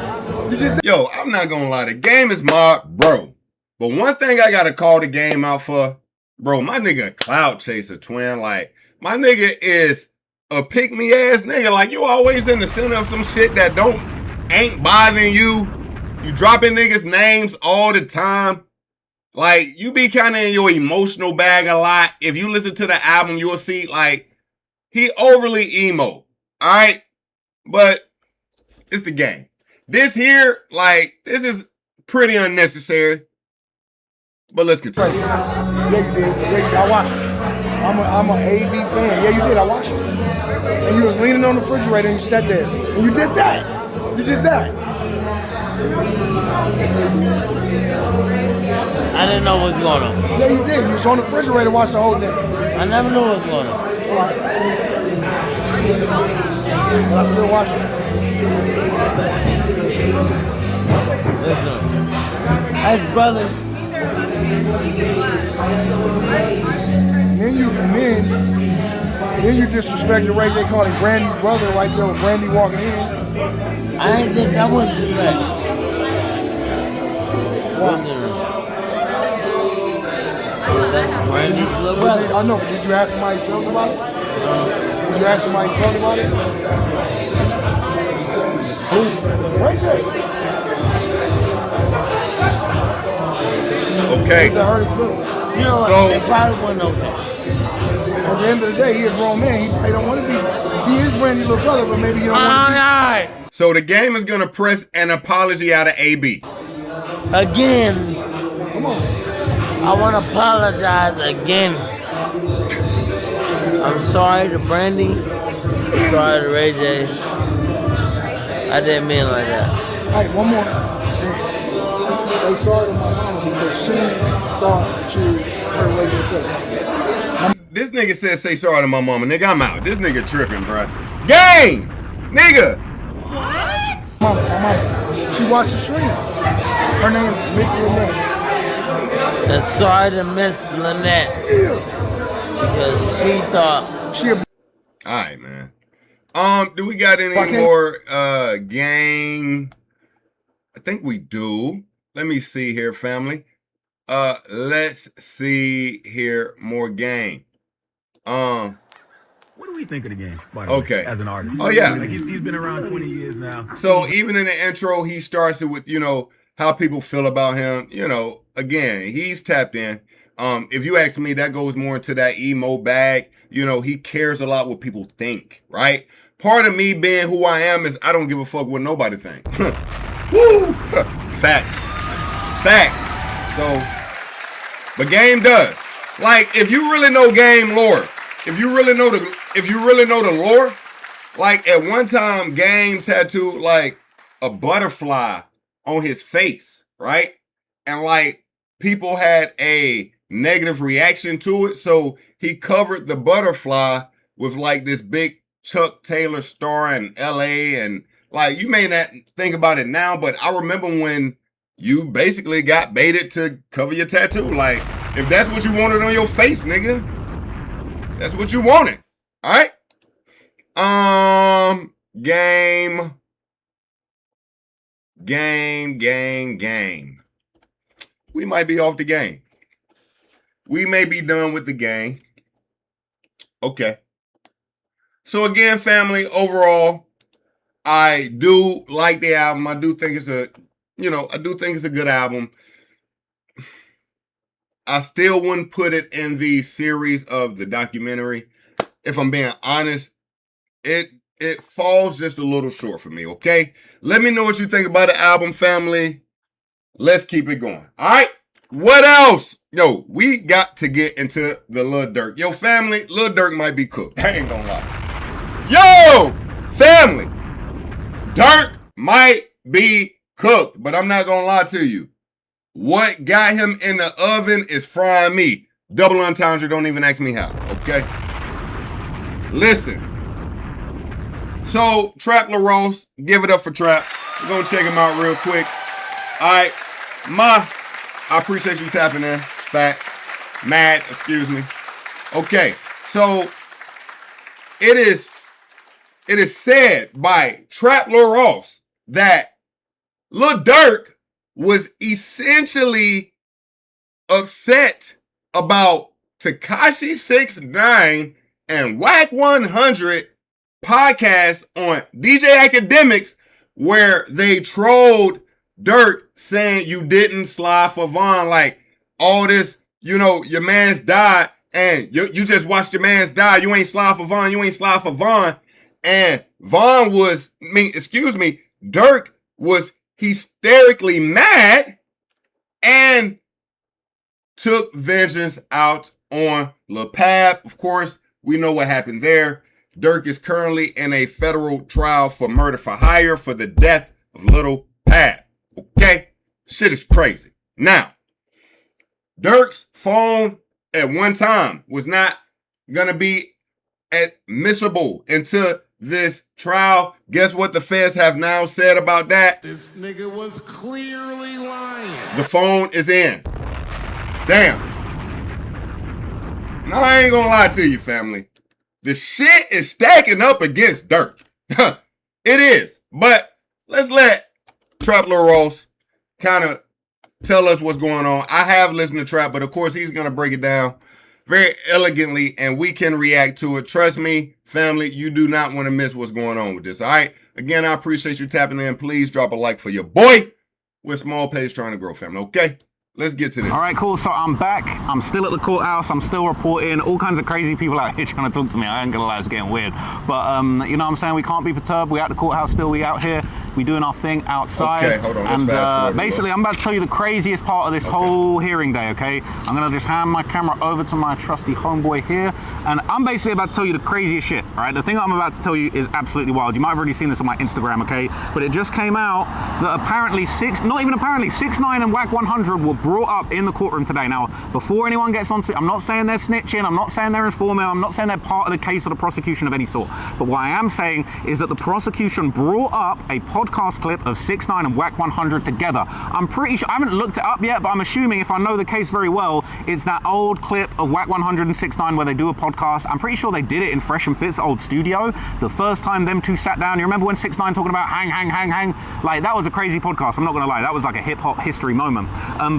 You did that. Yo, I'm not gonna lie. The game is my bro. But one thing I gotta call the game out for, bro, my nigga a cloud chaser, twin. Like, my nigga is a pick-me ass nigga. Like, you always in the center of some shit that ain't bothering you. You dropping niggas' names all the time. Like, you be kind of in your emotional bag a lot. If you listen to the album, you'll see, like, he overly emo. Alright? But it's the game. This here, like, this is pretty unnecessary. But let's continue. Yeah, you did. Yeah, you did. I watched it. I'm an AB fan. Yeah, you did. I watched it. And you was leaning on the refrigerator and you sat there. And you did that. You did that. I didn't know what was going on. Yeah, you did. You was on the refrigerator watching the whole thing. I never knew what was going on. All right. But I still watch it. Listen, as brothers. Then you disrespected Ray J, calling Brandy's brother right there with Brandy walking in. I ain't think that was disrespect. Brandy's little brother. I know, but did you ask him how he felt about it? Did you ask him how he felt about it? Who? Ray J. Okay. That hurt his feelings. You know what? So, they probably wouldn't okay. At the end of the day, he a grown man. He don't want to be. He is Brandy's little brother, but maybe he don't want to be. So the game is gonna press an apology out of AB. Again. Come on. I want to apologize again. I'm sorry to Brandy. I'm sorry to Ray J. I didn't mean like that. Hey, one more. Say sorry to my mama because she thought she hurt Ray J feelings. This nigga said say sorry to my mama. Nigga, I'm out. This nigga tripping, bro. Gang! Nigga! What? My mama. She watched the streams. Her name is Miss Lynette. And sorry to Miss Lynette. Yeah. Because she thought she. Alright, man. Do we got any more gang? I think we do. Let me see here, family. Let's see here, more gang. What do we think of the game, by the way, as an artist? Oh, yeah. Like he's been around 20 years now. So even in the intro, he starts it with, you know, how people feel about him. You know, again, he's tapped in. If you ask me, that goes more into that emo bag. You know, he cares a lot what people think, right? Part of me being who I am is I don't give a fuck what nobody think. Woo! Fact. So, but Game does. Like, if you really know Game lore, if you really know the lore, like at one time Game tattooed like a butterfly on his face, right? And like people had a negative reaction to it, so he covered the butterfly with like this big Chuck Taylor star in LA, and like you may not think about it now, but I remember when you basically got baited to cover your tattoo. Like, if that's what you wanted on your face, nigga, that's what you wanted. All right? Game. We might be off the game. We may be done with the game. Okay. So again, family, overall, I do like the album. I do think it's a good album. I still wouldn't put it in the series of the documentary. If I'm being honest, it falls just a little short for me, okay? Let me know what you think about the album, family. Let's keep it going. All right? What else Yo, we got to get into the Lil Durk. Yo, family, Lil Durk might be cooked. I ain't gonna lie. Yo, family, Durk might be cooked, but I'm not gonna lie to you. What got him in the oven is frying me. Double entendre, don't even ask me how, okay? Listen. So, Trap LaRose, give it up for Trap. We're gonna check him out real quick. All right, I appreciate you tapping in. Facts. Mad, excuse me. Okay, so it is said by Trap LaRose that Lil Durk was essentially upset about Tekashi 6ix9ine and Wack100 podcast on DJ Academics where they trolled Durk saying you didn't slide for Von, like all this, you know, your man's died and you just watched your man's die. You ain't slide for Von. You ain't slide for Von. And Von was, Durk was hysterically mad and took vengeance out on Lil Pab. Of course, we know what happened there. Durk is currently in a federal trial for murder for hire for the death of Lil Pab. Okay? Shit is crazy. Now, Durk's phone at one time was not going to be admissible into this trial. Guess what the feds have now said about that? This nigga was clearly lying. The phone is in. Damn. No, I ain't gonna lie to you, family. The shit is stacking up against Durk. It is. But let's let Trap LaRose kind of tell us what's going on. I have listened to Trap, but of course he's going to break it down very elegantly and we can react to it. Trust me, family, you do not want to miss what's going on with this, all right? Again, I appreciate you tapping in. Please drop a like for your boy. We're a small page trying to grow, family, okay? Let's get to this. All right, cool. So I'm back. I'm still at the courthouse. I'm still reporting. All kinds of crazy people out here trying to talk to me. I ain't gonna lie, it's getting weird. But you know what I'm saying? We can't be perturbed. We at the courthouse still. We out here. We doing our thing outside. Okay, hold on. And basically, I'm about to tell you the craziest part of this whole hearing day, okay? I'm gonna just hand my camera over to my trusty homeboy here. And I'm basically about to tell you the craziest shit, all right? The thing I'm about to tell you is absolutely wild. You might have already seen this on my Instagram, okay? But it just came out that apparently 6ix9ine and Wack100 were brought up in the courtroom today. Now, before anyone gets onto, I'm not saying they're snitching, I'm not saying they're informing, I'm not saying they're part of the case or the prosecution of any sort. But what I am saying is that the prosecution brought up a podcast clip of 6ix9ine and Wack100 together. I'm pretty sure, I haven't looked it up yet, but I'm assuming if I know the case very well, it's that old clip of Wack100 and 6ix9ine where they do a podcast. I'm pretty sure they did it in Fresh and Fit's old studio. The first time them two sat down, you remember when 6ix9ine talking about hang? Like, that was a crazy podcast, I'm not gonna lie. That was like a hip hop history moment.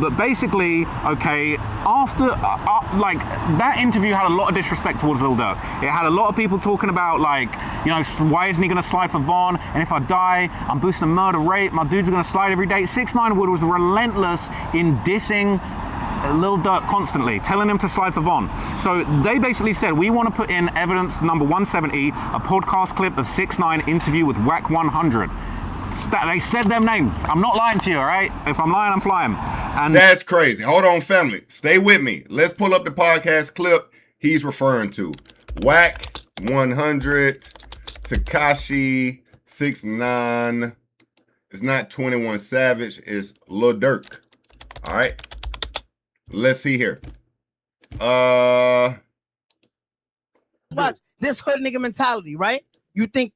But basically, okay, after, like, that interview had a lot of disrespect towards Lil Durk. It had a lot of people talking about, like, you know, why isn't he gonna slide for Von? And if I die, I'm boosting murder rate, my dudes are gonna slide every day. 6ix9ine was relentless in dissing Lil Durk constantly, telling him to slide for Von. So they basically said, we want to put in evidence number 170, a podcast clip of 6ix9ine interview with Wack100. They said them names. I'm not lying to you, all right? If I'm lying, I'm flying. And that's crazy. Hold on, family. Stay with me. Let's pull up the podcast clip he's referring to. Wack100, Tekashi 6ix9ine. It's not 21 Savage. It's Lil Durk. All right. Let's see here. Watch this hood nigga mentality, right? You think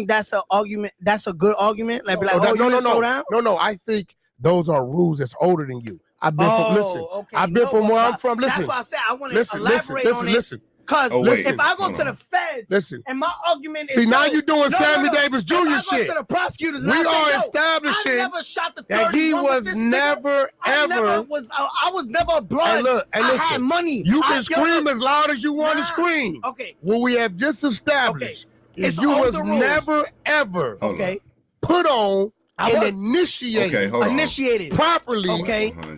that's an argument? That's a good argument? Like, no. I think those are rules that's older than you. I've been I've been from where I'm from. Listen, that's why I said I want to elaborate on it. Listen. Because if I go to the feds, and my argument is, see, now you're doing Sammy Davis Jr. If I shit. go to the prosecutors, we are establishing I never shot the that he was never ever. I was never a blood. And look, and I listen, had money. You can scream as loud as you want to scream. Okay. What we have just established is you was never ever put on and initiated properly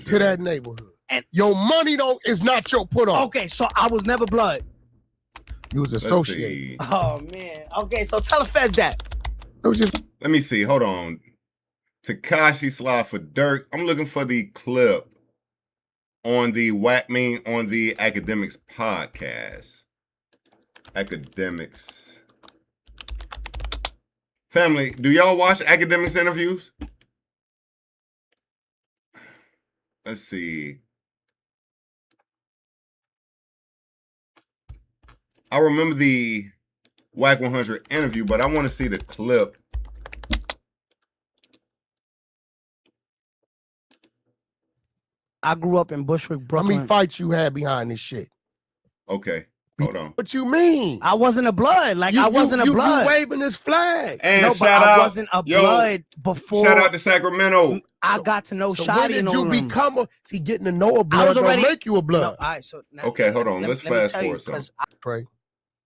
to that neighborhood. And your money is not your put on. Okay, so I was never blood. You was associated. Oh man. Okay, so tell the feds that. It was just. Let me see. Hold on. Tekashi slide for Durk. I'm looking for the clip. on the on the Academics podcast. Academics. Family, do y'all watch Academics interviews? Let's see. I remember the Wack100 interview, but I want to see the clip. I grew up in Bushwick, Brooklyn. How many fights you had behind this shit? Okay, hold on. What you mean? I wasn't a blood. Like, I wasn't a blood. You waving this flag. And no, but I wasn't a blood before. Shout out to Sacramento. I got to know Shotty. When did you become a? See, getting to know a blood don't make you a blood. No, all right, so now, okay, hold on. Let's fast forward some. Pray.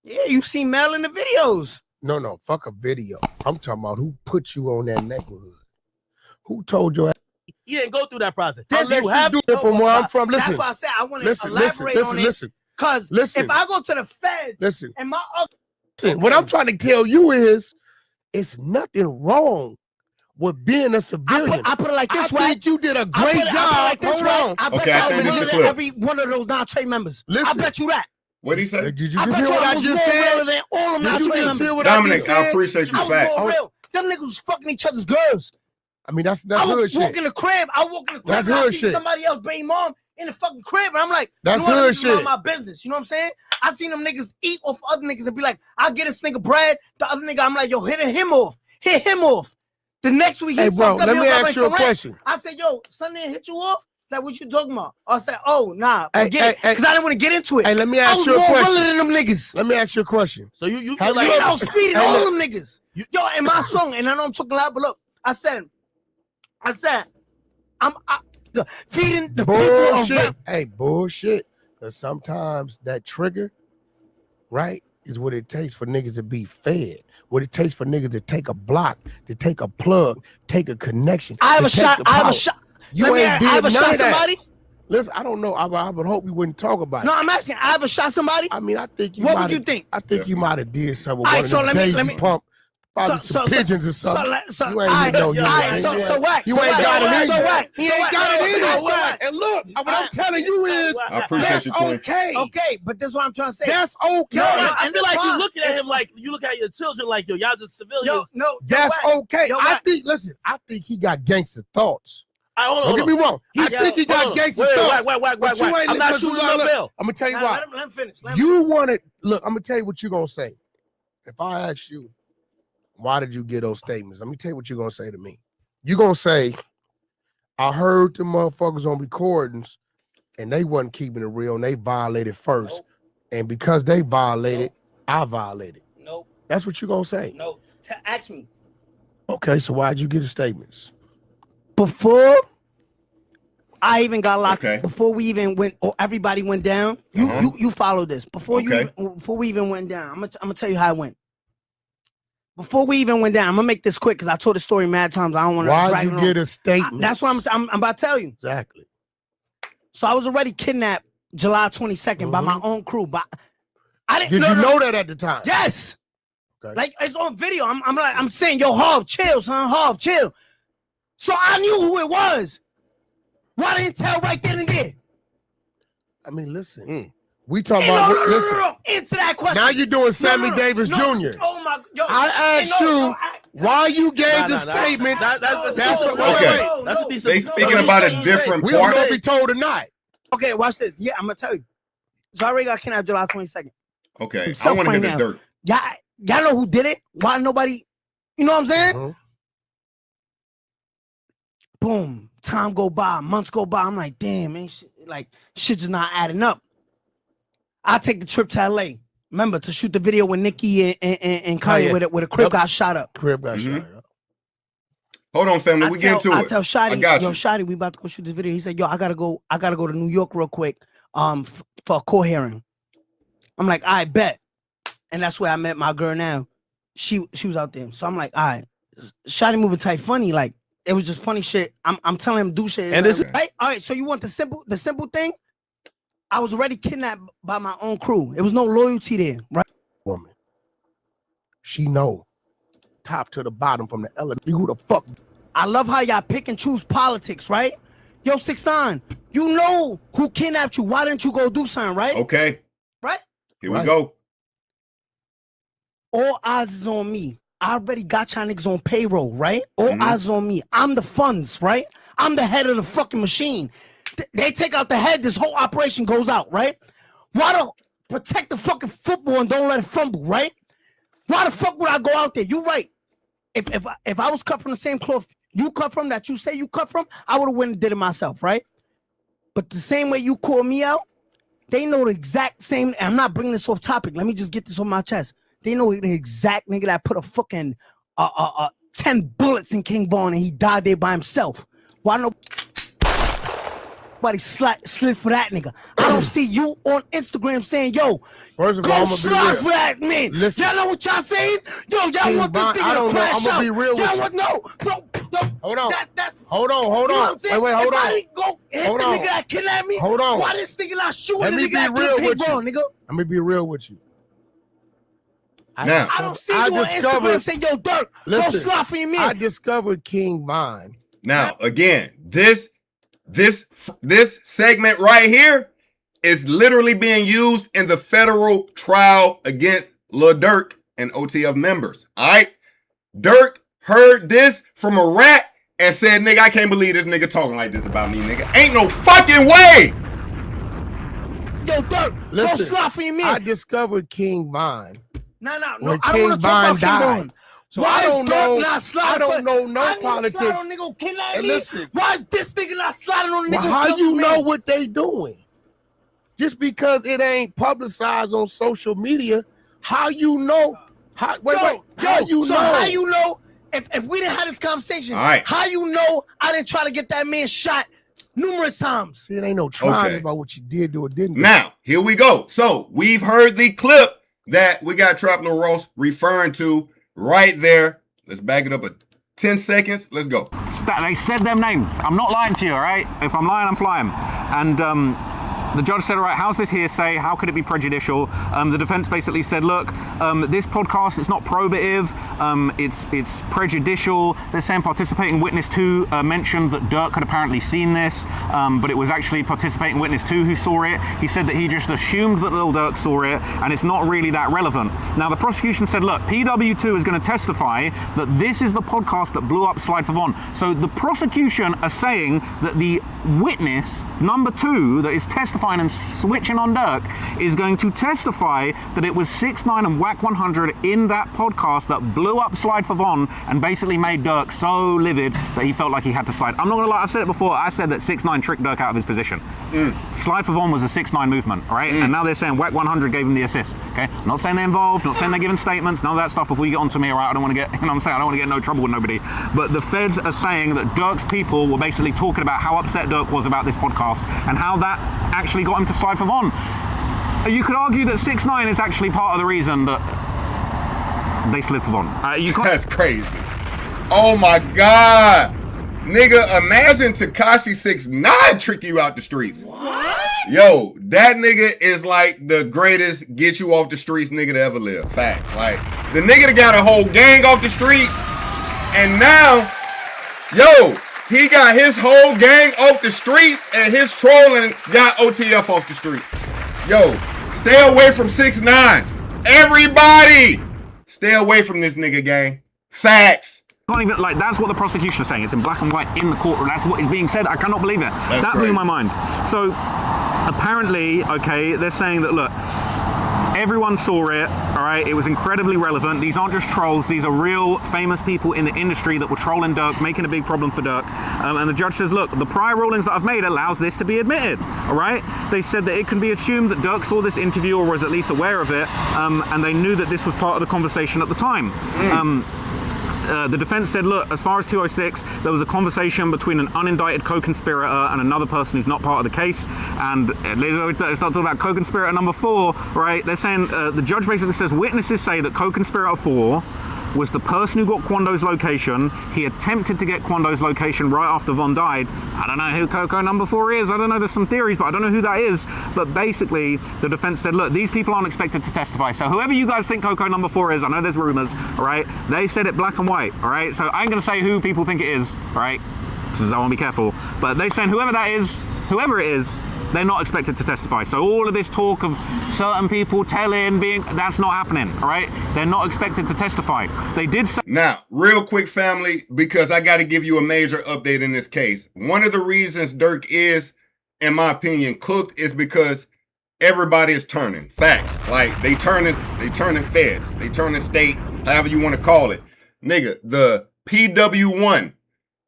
Yeah, you see Mel in the videos. No, fuck a video. I'm talking about who put you on that neighborhood. Who told you? You didn't go through that process. You have to do it from where I'm from. Listen. That's why I said I want to elaborate on it. Listen. Because if I go to the feds, and my listen, what I'm trying to tell you is, it's nothing wrong with being a civilian. I put it like this way. I think you did a great job. Hold on. I bet you I was every one of those non-trade members. Listen. I bet you that. What did he say? Did you just hear what I just said? Than all of Did you just hear what Dominic, I I appreciate your fact. Real. Them niggas was fucking each other's girls. I mean, that's hood shit. I walk in the crib. That's and I hood see shit. somebody else baby mom in the fucking crib, and I'm like, that's you know hood this is shit. not my business. You know what I'm saying? I seen them niggas eat off other niggas and be like, I'll get this nigga bread. The other nigga, I'm like, yo, hit him off. The next week, hey, bro, let me ask you a question. I said, yo, son didn't hit you off? Like, what you talking about? I said, oh, nah, forget it. Because I didn't want to get into it. Hey, let me ask you a question. I was more willing than them niggas. Let me ask you a question. So you feel like I was feeding all them niggas. Yo, in my song, and I know I'm talking loud, but look, I said, I'm feeding the bullshit. Hey, bullshit. Because sometimes that trigger, right, is what it takes for niggas to be fed. What it takes for niggas to take a block, to take a plug, take a connection. I have a shot. You ain't did none of that. Somebody? Listen, I don't know. I would hope we wouldn't talk about it. No, I'm asking. I ever shot somebody? I mean, I think you. What would you think? I think you might have did something. All right, so let me pump. Probably some pigeons or something. You ain't Wack. You ain't got it either. So Wack. He ain't got it either. And look, what I'm telling you is, I appreciate you, Queen. Okay, but this is what I'm trying to say. That's okay. I feel like you looking at him like you look at your children like, yo, y'all just civilians. No, that's okay. I think he got gangster thoughts. Don't get me wrong. I think he got gangster thoughts. Wait. I'm not shooting no bell. I'm gonna tell you why. Let him finish. You want it? Look, I'm gonna tell you what you're gonna say. If I ask you, why did you get those statements? Let me tell you what you're gonna say to me. You're gonna say, I heard the motherfuckers on recordings, and they wasn't keeping it real, and they violated first. Nope. And because they violated, I violated. Nope. That's what you're gonna say. No. Ask me. Okay, so why'd you get the statements? Before I even got locked, before we even went, or everybody went down, you followed this. Before we even went down, I'm gonna tell you how it went. Before we even went down, I'm gonna make this quick because I told the story mad times. I don't want to. Why'd you get a statement? That's what I'm about to tell you. Exactly. So I was already kidnapped July 22nd by my own crew. But I didn't. Did you know that at the time? Yes. Okay. Like it's on video. I'm saying, yo, Harv, chill, son. Harv, chill. So I knew who it was. Why didn't tell right then and there? I mean, listen. We talking about no. Answer that question. Now you're doing Sammy Davis Jr. Oh my! Yo, I asked you why you gave the statement. They speaking about a different part. We don't know if he told or not. Okay, watch this. Yeah, I'm gonna tell you. So I already got kidnapped July 22nd. Okay, I want to hear the dirt. Y'all know who did it? Why nobody? You know what I'm saying? Boom. Time go by, months go by. I'm like, damn, man, shit just not adding up. I take the trip to LA. Remember to shoot the video with Nicki and Kanye with a crib got shot up. Crib got shot up. Hold on, family. We get to it. I tell Shotty, yo, Shotty, we about to go shoot this video. He said, yo, I gotta go to New York real quick, for a court hearing. I'm like, I bet. And that's where I met my girl now. She was out there. So I'm like, all right. Shotty moving tight funny. Like, it was just funny shit. I'm telling him do shit. And this right? All right, so you want the simple thing? I was already kidnapped by my own crew. There was no loyalty there, right? Woman. She know. Top to the bottom from the element. Who the fuck? I love how y'all pick and choose politics, right? Yo, 6ix9ine. You know who kidnapped you. Why didn't you go do something, right? Okay. Right? Here we go. All eyes is on me. I already got y'all niggas on payroll, right? All eyes is on me. I'm the funds, right? I'm the head of the fucking machine. They take out the head, this whole operation goes out, right? Why don't protect the fucking football and don't let it fumble, right? Why the fuck would I go out there? You right. If I was cut from the same cloth you cut from, that you say you cut from, I would have went and did it myself, right? But the same way you call me out, they know the exact same. I'm not bringing this off topic. Let me just get this on my chest. They know the exact nigga that put a fucking 10 bullets in King Von and he died there by himself. Why nobody slid for that nigga? I don't see you on Instagram saying, yo, go slide for that man. Listen. Y'all know what y'all saying? Yo, y'all want this nigga to crash I'm gonna be real with you. No. Hold on. Hold on. Wait, hold on. If I didn't go hit the nigga that kidnapped me, hold on. Why this nigga not shooting Let the me nigga that be real killed with King Von, you. nigga? Let me be real with you. Now, I don't see you on Instagram saying, yo, Durk, go slide for your man. I discovered King Von. Now, again, this segment right here is literally being used in the federal trial against Lil Durk and OTF members. All right? Durk heard this from a rat and said, nigga, I can't believe this nigga talking like this about me, nigga. Ain't no fucking way! Yo, Durk, go slide for your man. I discovered King Von. No, When I don't King want to talk Von about King died. Von. So Why I don't is Durk know. not sliding? I don't know no politics. Slide on nigga kidnap And me? listen, why is this nigga not sliding on the nigga? well, how you know what they doing? Just because it ain't publicized on social media, how you know? How you know? How you know? If we didn't have this conversation, how you know I didn't try to get that man shot numerous times? See, it ain't no trying about what you did or didn't do. Now, here we go. So, we've heard the clip that we got Trapno Ross referring to right there. Let's back it up 10 seconds. Let's go. They said them names. I'm not lying to you, all right? If I'm lying, I'm flying. And the judge said, all right, how's this hearsay? How could it be prejudicial? The defense basically said, look, this podcast, it's not probative. It's prejudicial. They're saying participating witness 2 mentioned that Durk had apparently seen this, but it was actually participating witness 2 who saw it. He said that he just assumed that Lil Durk saw it, and it's not really that relevant. Now, the prosecution said, look, PW2 is going to testify that this is the podcast that blew up Slide for Von. So the prosecution are saying that the witness, number 2, that is testifying and switching on Durk, is going to testify that it was 6ix9ine and Wack100 in that podcast that blew up Slide for Von and basically made Durk so livid that he felt like he had to slide. I'm not gonna lie, I've said it before, I said that 6ix9ine tricked Durk out of his position. Slide for Von was a 6ix9ine movement, all right? And now they're saying Wack100 gave him the assist, okay? I'm not saying they're involved, not saying they're giving statements, none of that stuff before you get onto me, all right? I don't want to get, you know what I'm saying? I don't want to get in no trouble with nobody. But the feds are saying that Durk's people were basically talking about how upset Durk was about this podcast and how that actually got him to Slide for Von. You could argue that 6ix9ine is actually part of the reason that they slid for Von. That's crazy. Oh my God. Nigga, imagine Tekashi 6ix9ine trick you out the streets. What? Yo, that nigga is like the greatest get you off the streets nigga to ever live. Facts. Like, the nigga that got a whole gang off the streets, and now, yo, he got his whole gang off the streets, and his trolling got OTF off the streets. Yo, stay away from 6ix9ine. Everybody, stay away from this nigga, gang. Facts. Can't even, like, that's what the prosecution is saying. It's in black and white in the courtroom. That's what is being said. I cannot believe it. That blew my mind. So, apparently, okay, they're saying that, look, everyone saw it, all right? It was incredibly relevant. These aren't just trolls. These are real famous people in the industry that were trolling Durk, making a big problem for Durk. And the judge says, look, the prior rulings that I've made allows this to be admitted, all right? They said that it can be assumed that Durk saw this interview or was at least aware of it, and they knew that this was part of the conversation at the time. The defense said, look, as far as 206, there was a conversation between an unindicted co-conspirator and another person who's not part of the case. And let's start talking about co-conspirator number 4, right? They're saying, the judge basically says, witnesses say that co-conspirator 4 was the person who got Quando's location. He attempted to get Quando's location right after Von died. I don't know who Coco number 4 is. I don't know, there's some theories, but I don't know who that is. But basically, the defense said, look, these people aren't expected to testify. So whoever you guys think Coco number 4 is, I know there's rumors, all right? They said it black and white, all right? So I ain't gonna say who people think it is, all right? Because I want to be careful. But they're saying whoever that is, whoever it is, they're not expected to testify. So all of this talk of certain people telling, that's not happening, all right? They're not expected to testify. They did say— Now, real quick, family, because I got to give you a major update in this case. One of the reasons Durk is, in my opinion, cooked is because everybody is turning. Facts. Like, they turning feds. They turning state, however you want to call it. Nigga, the PW1,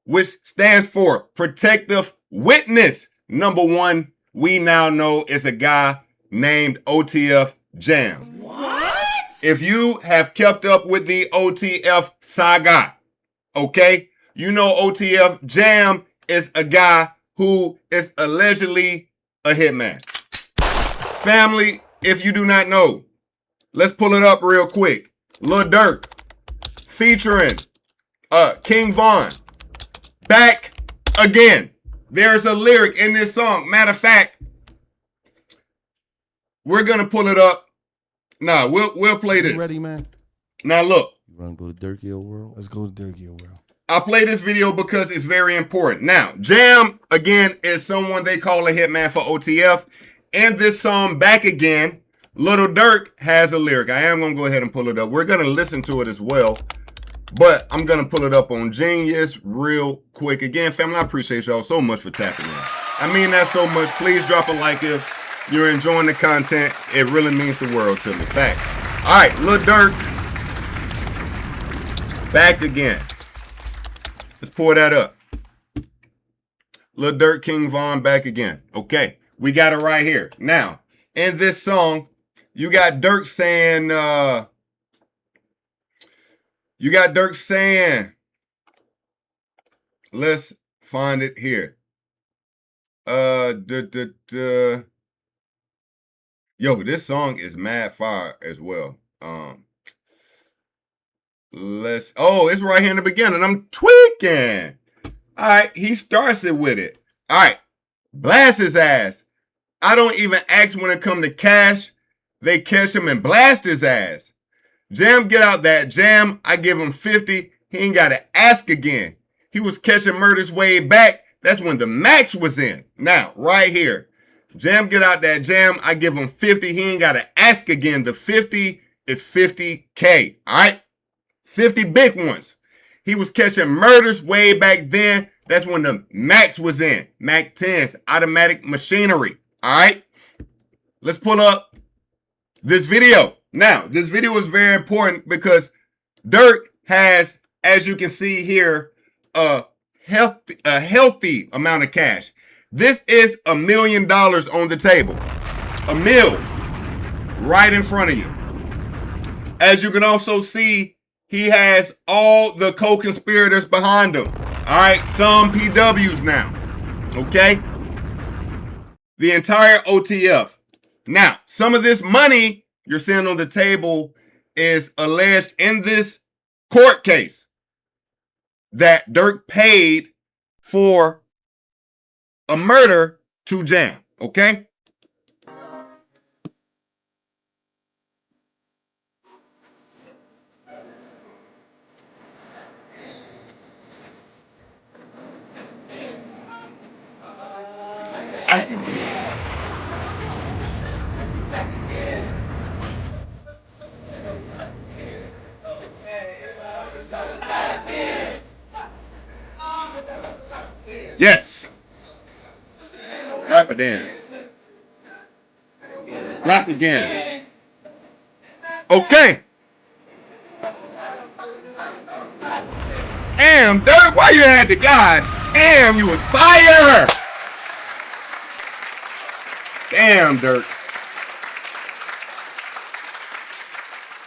which stands for Protective Witness Number 1, we now know is a guy named OTF Jam. What? If you have kept up with the OTF saga, okay, you know OTF Jam is a guy who is allegedly a hitman. Family, if you do not know, let's pull it up real quick. Lil Durk featuring King Von, Back Again. There's a lyric in this song. Matter of fact, we're gonna pull it up. Nah, we'll play this. You ready, man? Now look. You wanna go to Durk Hill World? Let's go to Durk Hill World. I play this video because it's very important. Now, Jam, again, is someone they call a hitman for OTF. In this song, Back Again, Little Durk has a lyric. I am gonna go ahead and pull it up. We're gonna listen to it as well. But I'm going to pull it up on Genius real quick. Again, family, I appreciate y'all so much for tapping in. I mean that so much. Please drop a like if you're enjoying the content. It really means the world to me. Facts. All right, Lil Durk, Back Again. Let's pour that up. Lil Durk, King Von, Back Again. Okay, we got it right here. Now, in this song, you got Durk saying, let's find it here. Yo, this song is mad fire as well. It's right here in the beginning. I'm tweaking. All right, he starts it with it. All right, blast his ass. I don't even ask when it come to cash. They catch him and blast his ass. Jam, get out that. Jam, I give him 50. He ain't got to ask again. He was catching murders way back. That's when the max was in. Now, right here. Jam, get out that. Jam, I give him 50. He ain't got to ask again. The 50 is 50K. All right? 50 big ones. He was catching murders way back then. That's when the max was in. Mac 10s, automatic machinery. All right? Let's pull up this video. Now, this video is very important because Durk has, as you can see here, a healthy amount of cash. This is $1 million on the table. $1 million right in front of you. As you can also see, he has all the co-conspirators behind him. All right, some PWs now. Okay? The entire OTF. Now, some of this money you're seeing on the table is alleged in this court case that Durk paid for a murder to Jam, okay? Yes. Rap it in. Rap again. Okay. Damn, Durk, why you had the guy? Damn, you was fire. Damn, Durk.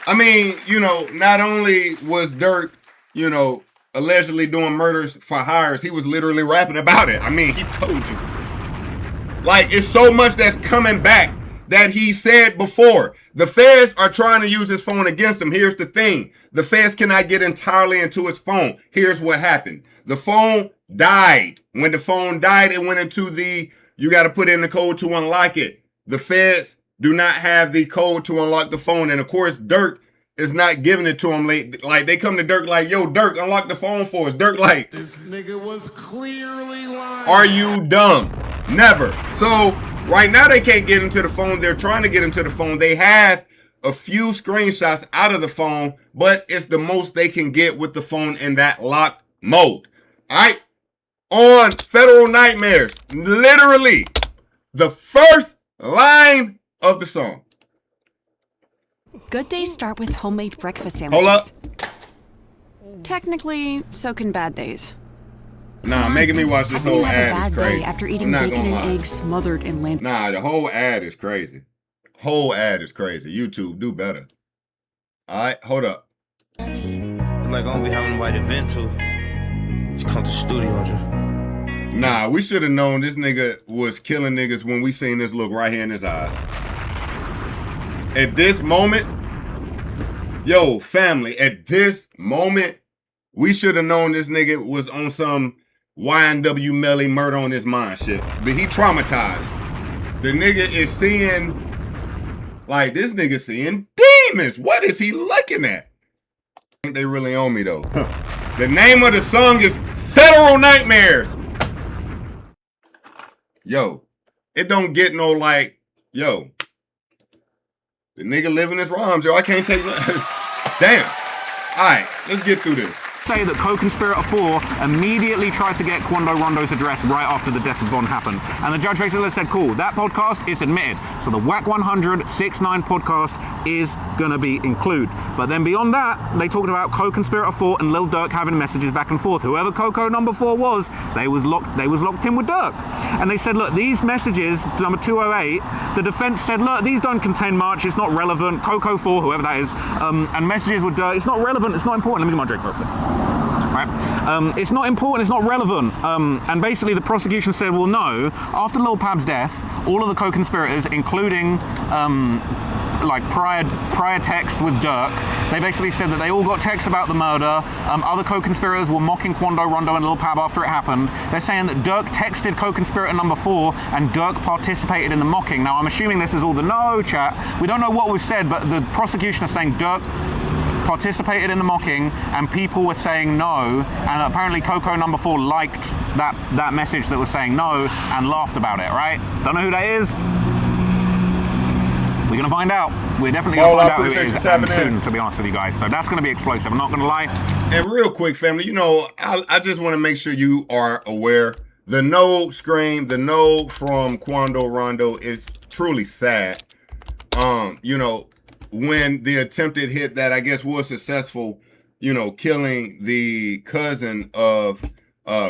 I mean, you know, not only was Durk, you know, allegedly doing murders for hires, he was literally rapping about it. I mean, he told you. Like, it's so much that's coming back that he said before. The feds are trying to use his phone against him. Here's the thing. The feds cannot get entirely into his phone. Here's what happened. The phone died. When the phone died, it went into the, you got to put in the code to unlock it. The feds do not have the code to unlock the phone. And of course, Durk is not giving it to him. Like, they come to Durk like, yo, Durk, unlock the phone for us. Durk like, this nigga was clearly lying. Are you dumb? Never. So right now they can't get into the phone. They're trying to get into the phone. They have a few screenshots out of the phone, but it's the most they can get with the phone in that locked mode. All right? On Federal Nightmares, literally the first line of the song. Good days start with homemade breakfast sandwiches. Hold up. Technically, so can bad days. Nah, making me watch this whole ad is crazy. After eating bacon and eggs smothered in lamb. Nah, the whole ad is crazy. Whole ad is crazy. YouTube, do better. All right, hold up. It's like gonna be having a white event too. Just come to the studio, just. Nah, we should have known this nigga was killing niggas when we seen this look right here in his eyes. At this moment, yo, family, at this moment, we should have known this nigga was on some YNW Melly murder on his mind shit. But he traumatized. The nigga is seeing, like, this nigga seeing demons. What is he looking at? I think they really on me, though. The name of the song is Federal Nightmares. Yo, it don't get no, like, yo, the nigga living his rhymes, yo. I can't take nothing. Damn. All right, let's get through this. Say that co-conspirator 4 immediately tried to get Quando Rondo's address right after the death of Von happened. And the judge basically said, cool, that podcast is admitted. So the Wack100 6ix9ine podcast is gonna be included. But then beyond that, they talked about co-conspirator 4 and Lil Durk having messages back and forth. Whoever Coco number 4 was, they was locked in with Durk. And they said, look, these messages, number 208, the defense said, look, these don't contain much, it's not relevant. Coco 4, whoever that is, and messages with Durk, it's not relevant, it's not important. Let me get my drink real quick. Right? It's not important, it's not relevant. And basically the prosecution said, well, no, after Lil Pab's death, all of the co-conspirators, including like prior texts with Durk, they basically said that they all got texts about the murder. Other co-conspirators were mocking Quando, Rondo, and Lil Pab after it happened. They're saying that Durk texted co-conspirator number 4 and Durk participated in the mocking. Now, I'm assuming this is all the no chat. We don't know what was said, but the prosecution is saying Durk participated in the mocking and people were saying no, and apparently Coco number 4 liked that message that was saying no and laughed about it, right? Don't know who that is. We're gonna find out. We're definitely gonna find out who it is soon, to be honest with you guys. So that's gonna be explosive, I'm not gonna lie. And real quick, family, you know, I just wanna make sure you are aware. The no scream, the no from Quando Rondo is truly sad. You know, when the attempted hit that I guess was successful, you know, killing the cousin of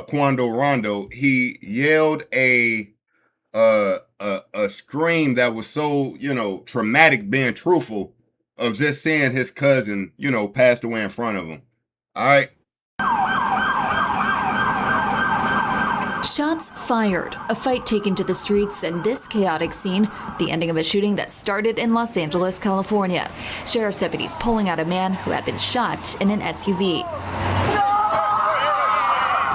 Quando Rondo, he yelled a scream that was so, you know, traumatic, being truthful, of just seeing his cousin, you know, passed away in front of him. All right. Shots fired, a fight taken to the streets, and this chaotic scene, the ending of a shooting that started in Los Angeles, California. Sheriff's deputies pulling out a man who had been shot in an SUV.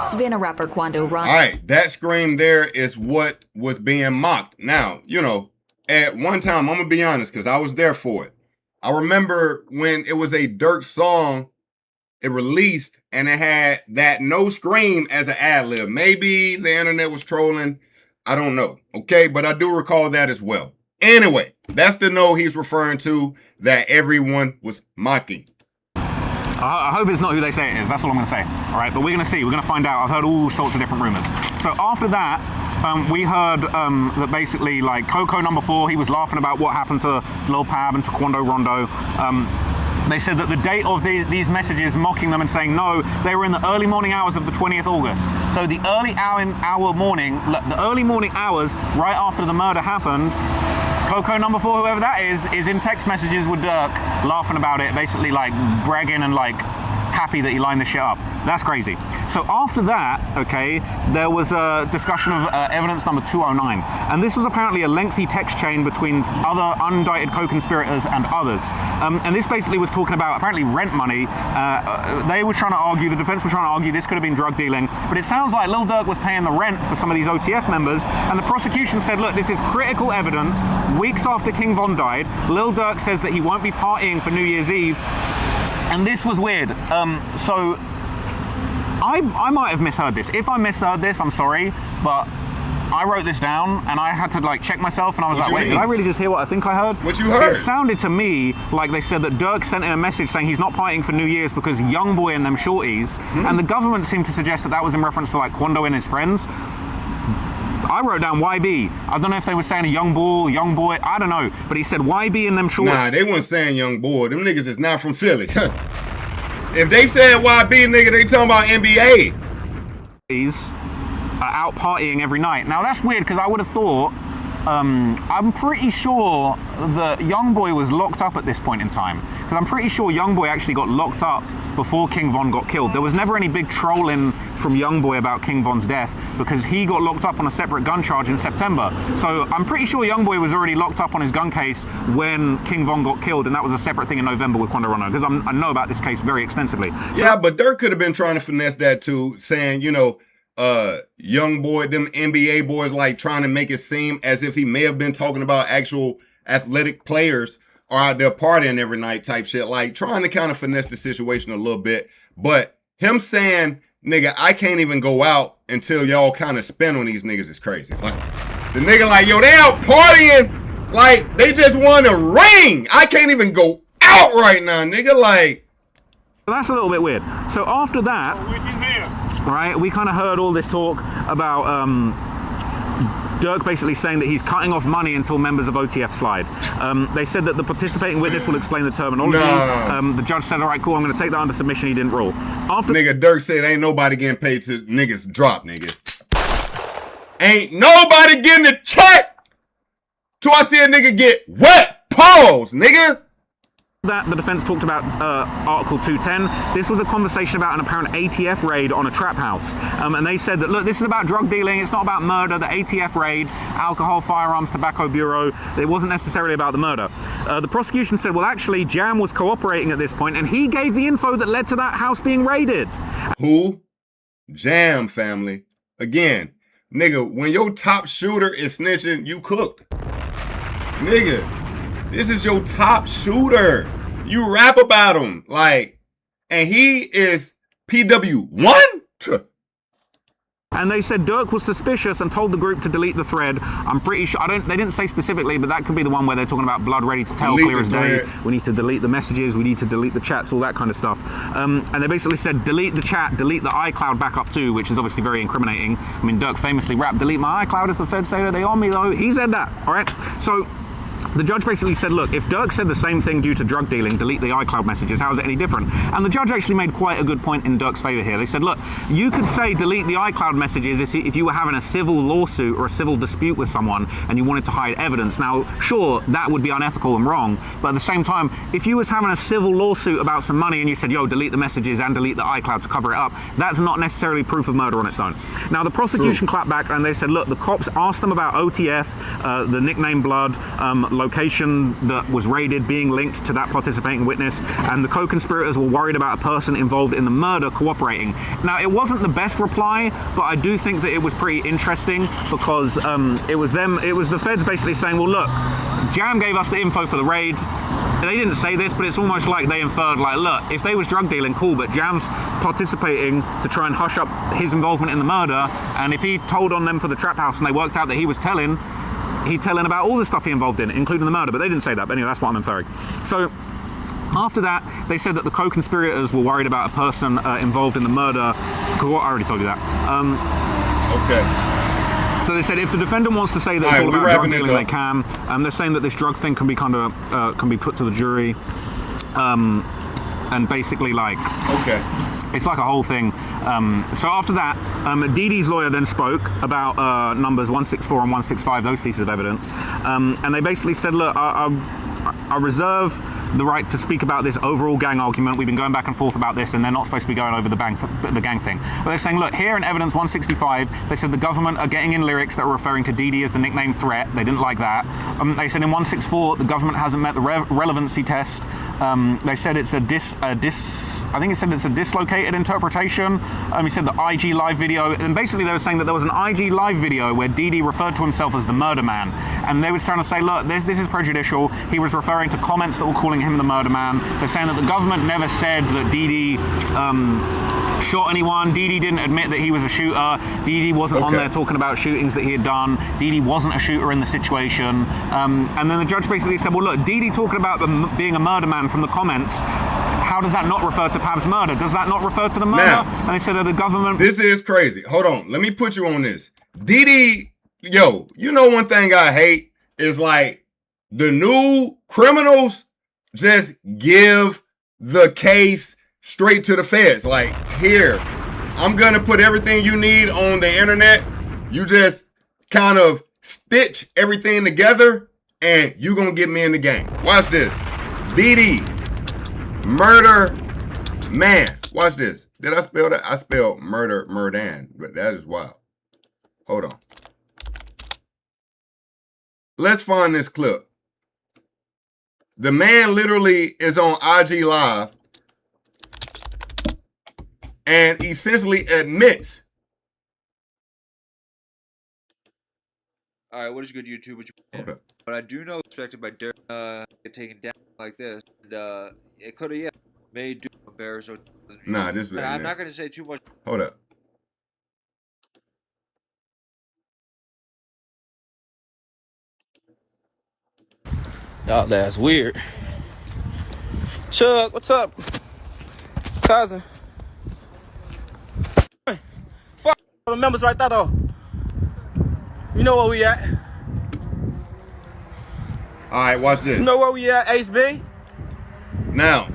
Savannah rapper Quando Rondo. All right, that scream there is what was being mocked. Now, you know, at one time, I'm gonna be honest, because I was there for it. I remember when it was a Durk song, it released, and it had that no scream as an ad-lib. Maybe the internet was trolling. I don't know. Okay, but I do recall that as well. Anyway, that's the no he's referring to that everyone was mocking. I hope it's not who they say it is. That's all I'm going to say. All right, but we're going to see. We're going to find out. I've heard all sorts of different rumors. So after that, we heard that basically, like, Coco number 4, he was laughing about what happened to Lil Pab and to Quando Rondo. They said that the date of these messages mocking them and saying no, they were in the early morning hours of the 20th August. So the early morning hours right after the murder happened, Coco number 4, whoever that is in text messages with Durk, laughing about it, basically like bragging and like happy that he lined this shit up. That's crazy. So after that, okay, there was a discussion of evidence number 209. And this was apparently a lengthy text chain between other unindicted co-conspirators and others. And this basically was talking about apparently rent money. They were trying to argue, the defense were trying to argue this could have been drug dealing, but it sounds like Lil Durk was paying the rent for some of these OTF members, and the prosecution said, look, this is critical evidence. Weeks after King Von died, Lil Durk says that he won't be partying for New Year's Eve. And this was weird. So I might have misheard this. If I misheard this, I'm sorry, but I wrote this down and I had to like check myself, and I was What like, you wait, mean? did I really just hear what I think I heard? What you heard? It sounded to me like they said that Durk sent in a message saying he's not partying for New Year's because Youngboy and them shorties, and the government seemed to suggest that that was in reference to like Quando and his friends. I wrote down YB. I don't know if they were saying a young boy, I don't know. But he said YB and them shorties. Nah, they weren't saying young boy. Them niggas is not from Philly. If they said YB, nigga, they talking about NBA. Are out partying every night. Now that's weird because I would have thought, I'm pretty sure that Youngboy was locked up at this point in time. Because I'm pretty sure Youngboy actually got locked up before King Von got killed. There was never any big trolling from Youngboy about King Von's death because he got locked up on a separate gun charge in September. So I'm pretty sure Youngboy was already locked up on his gun case when King Von got killed, and that was a separate thing in November with Quando Rono, because I know about this case very extensively. So, yeah, but Durk could have been trying to finesse that too, saying, you know, young boy, them NBA boys, like trying to make it seem as if he may have been talking about actual athletic players are out there partying every night type shit, like trying to kind of finesse the situation a little bit. But him saying, nigga, I can't even go out until y'all kind of spin on these niggas is crazy. Like, the nigga like, yo, they out partying like they just won a ring. I can't even go out right now, nigga. Like, that's a little bit weird. So after that, right, we kind of heard all this talk about Durk basically saying that he's cutting off money until members of OTF slide. They said that the participating witness will explain the terminology. The judge said, all right, cool, I'm going to take that under submission. He didn't rule. After nigga, Durk said ain't nobody getting paid to niggas drop, nigga. Ain't nobody getting a check till I see a nigga get wet. Pause, nigga. That the defense talked about Article 210. This was a conversation about an apparent ATF raid on a trap house. And they said that, look, this is about drug dealing. It's not about murder. The ATF raid, Alcohol, Firearms, Tobacco Bureau. It wasn't necessarily about the murder. The prosecution said, well, actually, Jam was cooperating at this point, and he gave the info that led to that house being raided. Who? Jam, family. Again, nigga, when your top shooter is snitching, you cooked. Nigga. This is your top shooter. You rap about him. Like, and he is PW1? And they said Durk was suspicious and told the group to delete the thread. I'm pretty sure, they didn't say specifically, but that could be the one where they're talking about blood ready to tell, clear as day. We need to delete the messages, we need to delete the chats, all that kind of stuff. And they basically said delete the chat, delete the iCloud backup too, which is obviously very incriminating. I mean, Durk famously rapped, delete my iCloud if the feds say that they on me though. He said that, all right? So, the judge basically said, look, if Durk said the same thing due to drug dealing, delete the iCloud messages, how is it any different? And the judge actually made quite a good point in Durk's favor here. They said, look, you could say delete the iCloud messages if you were having a civil lawsuit or a civil dispute with someone and you wanted to hide evidence. Now, sure, that would be unethical and wrong, but at the same time, if you was having a civil lawsuit about some money and you said, yo, delete the messages and delete the iCloud to cover it up, that's not necessarily proof of murder on its own. Now, the prosecution clapped back and they said, look, the cops asked them about OTF, the nickname Blood, location that was raided being linked to that participating witness, and the co-conspirators were worried about a person involved in the murder cooperating. Now, it wasn't the best reply, but I do think that it was pretty interesting because it was the feds basically saying, well, look, Jam gave us the info for the raid. They didn't say this, but it's almost like they inferred, like, look, if they was drug dealing, cool, but Jam's participating to try and hush up his involvement in the murder, and if he told on them for the trap house and they worked out that he was telling about all the stuff he involved in, including the murder, but they didn't say that, but anyway, that's what I'm inferring. So, after that, they said that the co-conspirators were worried about a person involved in the murder. I already told you that. Okay. So they said if the defendant wants to say that it's all about drug dealing, they can. They're saying that this drug thing can be can be put to the jury, and basically like. Okay. It's like a whole thing. So after that, Didi's lawyer then spoke about numbers 164 and 165, those pieces of evidence. And they basically said, look, I reserve the right to speak about this overall gang argument. We've been going back and forth about this, and they're not supposed to be going over the gang thing. But they're saying, look, here in evidence 165, they said the government are getting in lyrics that are referring to Didi as the nickname threat. They didn't like that. They said in 164, the government hasn't met the relevancy test. They said it's I think it said it's a dislocated interpretation. He said the IG live video, and basically they were saying that there was an IG live video where Didi referred to himself as the murder man, and they were trying to say, look, this is prejudicial. He was referring to comments that were calling him the murder man. They're saying that the government never said that Didi shot anyone. Didi didn't admit that he was a shooter. Didi wasn't on there talking about shootings that he had done. Didi wasn't a shooter in the situation. And then the judge basically said, well, look, Didi talking about being a murder man from the comments, how does that not refer to Pab's murder? Does that not refer to the murder? Now, and they said, the government... This is crazy. Hold on. Let me put you on this. Didi, yo, you know one thing I hate is like the new criminals just give the case straight to the feds. Like, here, I'm going to put everything you need on the internet. You just kind of stitch everything together and you going to get me in the game. Watch this. Didi, murder man. Watch this. Did I spell that? I spelled murdan, but that is wild. Hold on. Let's find this clip. The man literally is on IG Live and essentially admits. All right, what is good YouTube? But I do know expected by Durk get taken down like this. And, it could have made Durk embarrassed. So nah, this is. I'm not going to say too much. Hold up. Oh, that's weird. Chuck, what's up? Cousin. Fuck the members right there, though. You know where we at. All right, watch this. You know where we at, Ace B? Now,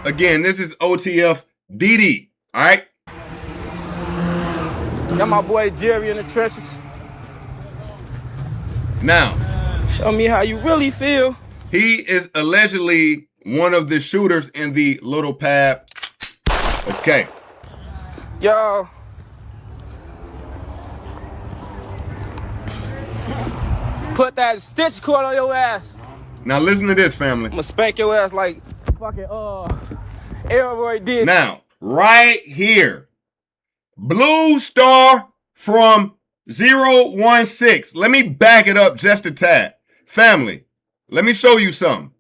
again, this is OTF Didi, all right? Got my boy Jerry in the trenches. Now. Show me how you really feel. He is allegedly one of the shooters in the Little Pab. Okay. Yo. Put that stitch cord on your ass. Now listen to this, family. I'ma spank your ass like fucking Elroy did. Now, right here. Blue Star from 016. Let me back it up just a tad. Family, let me show you something.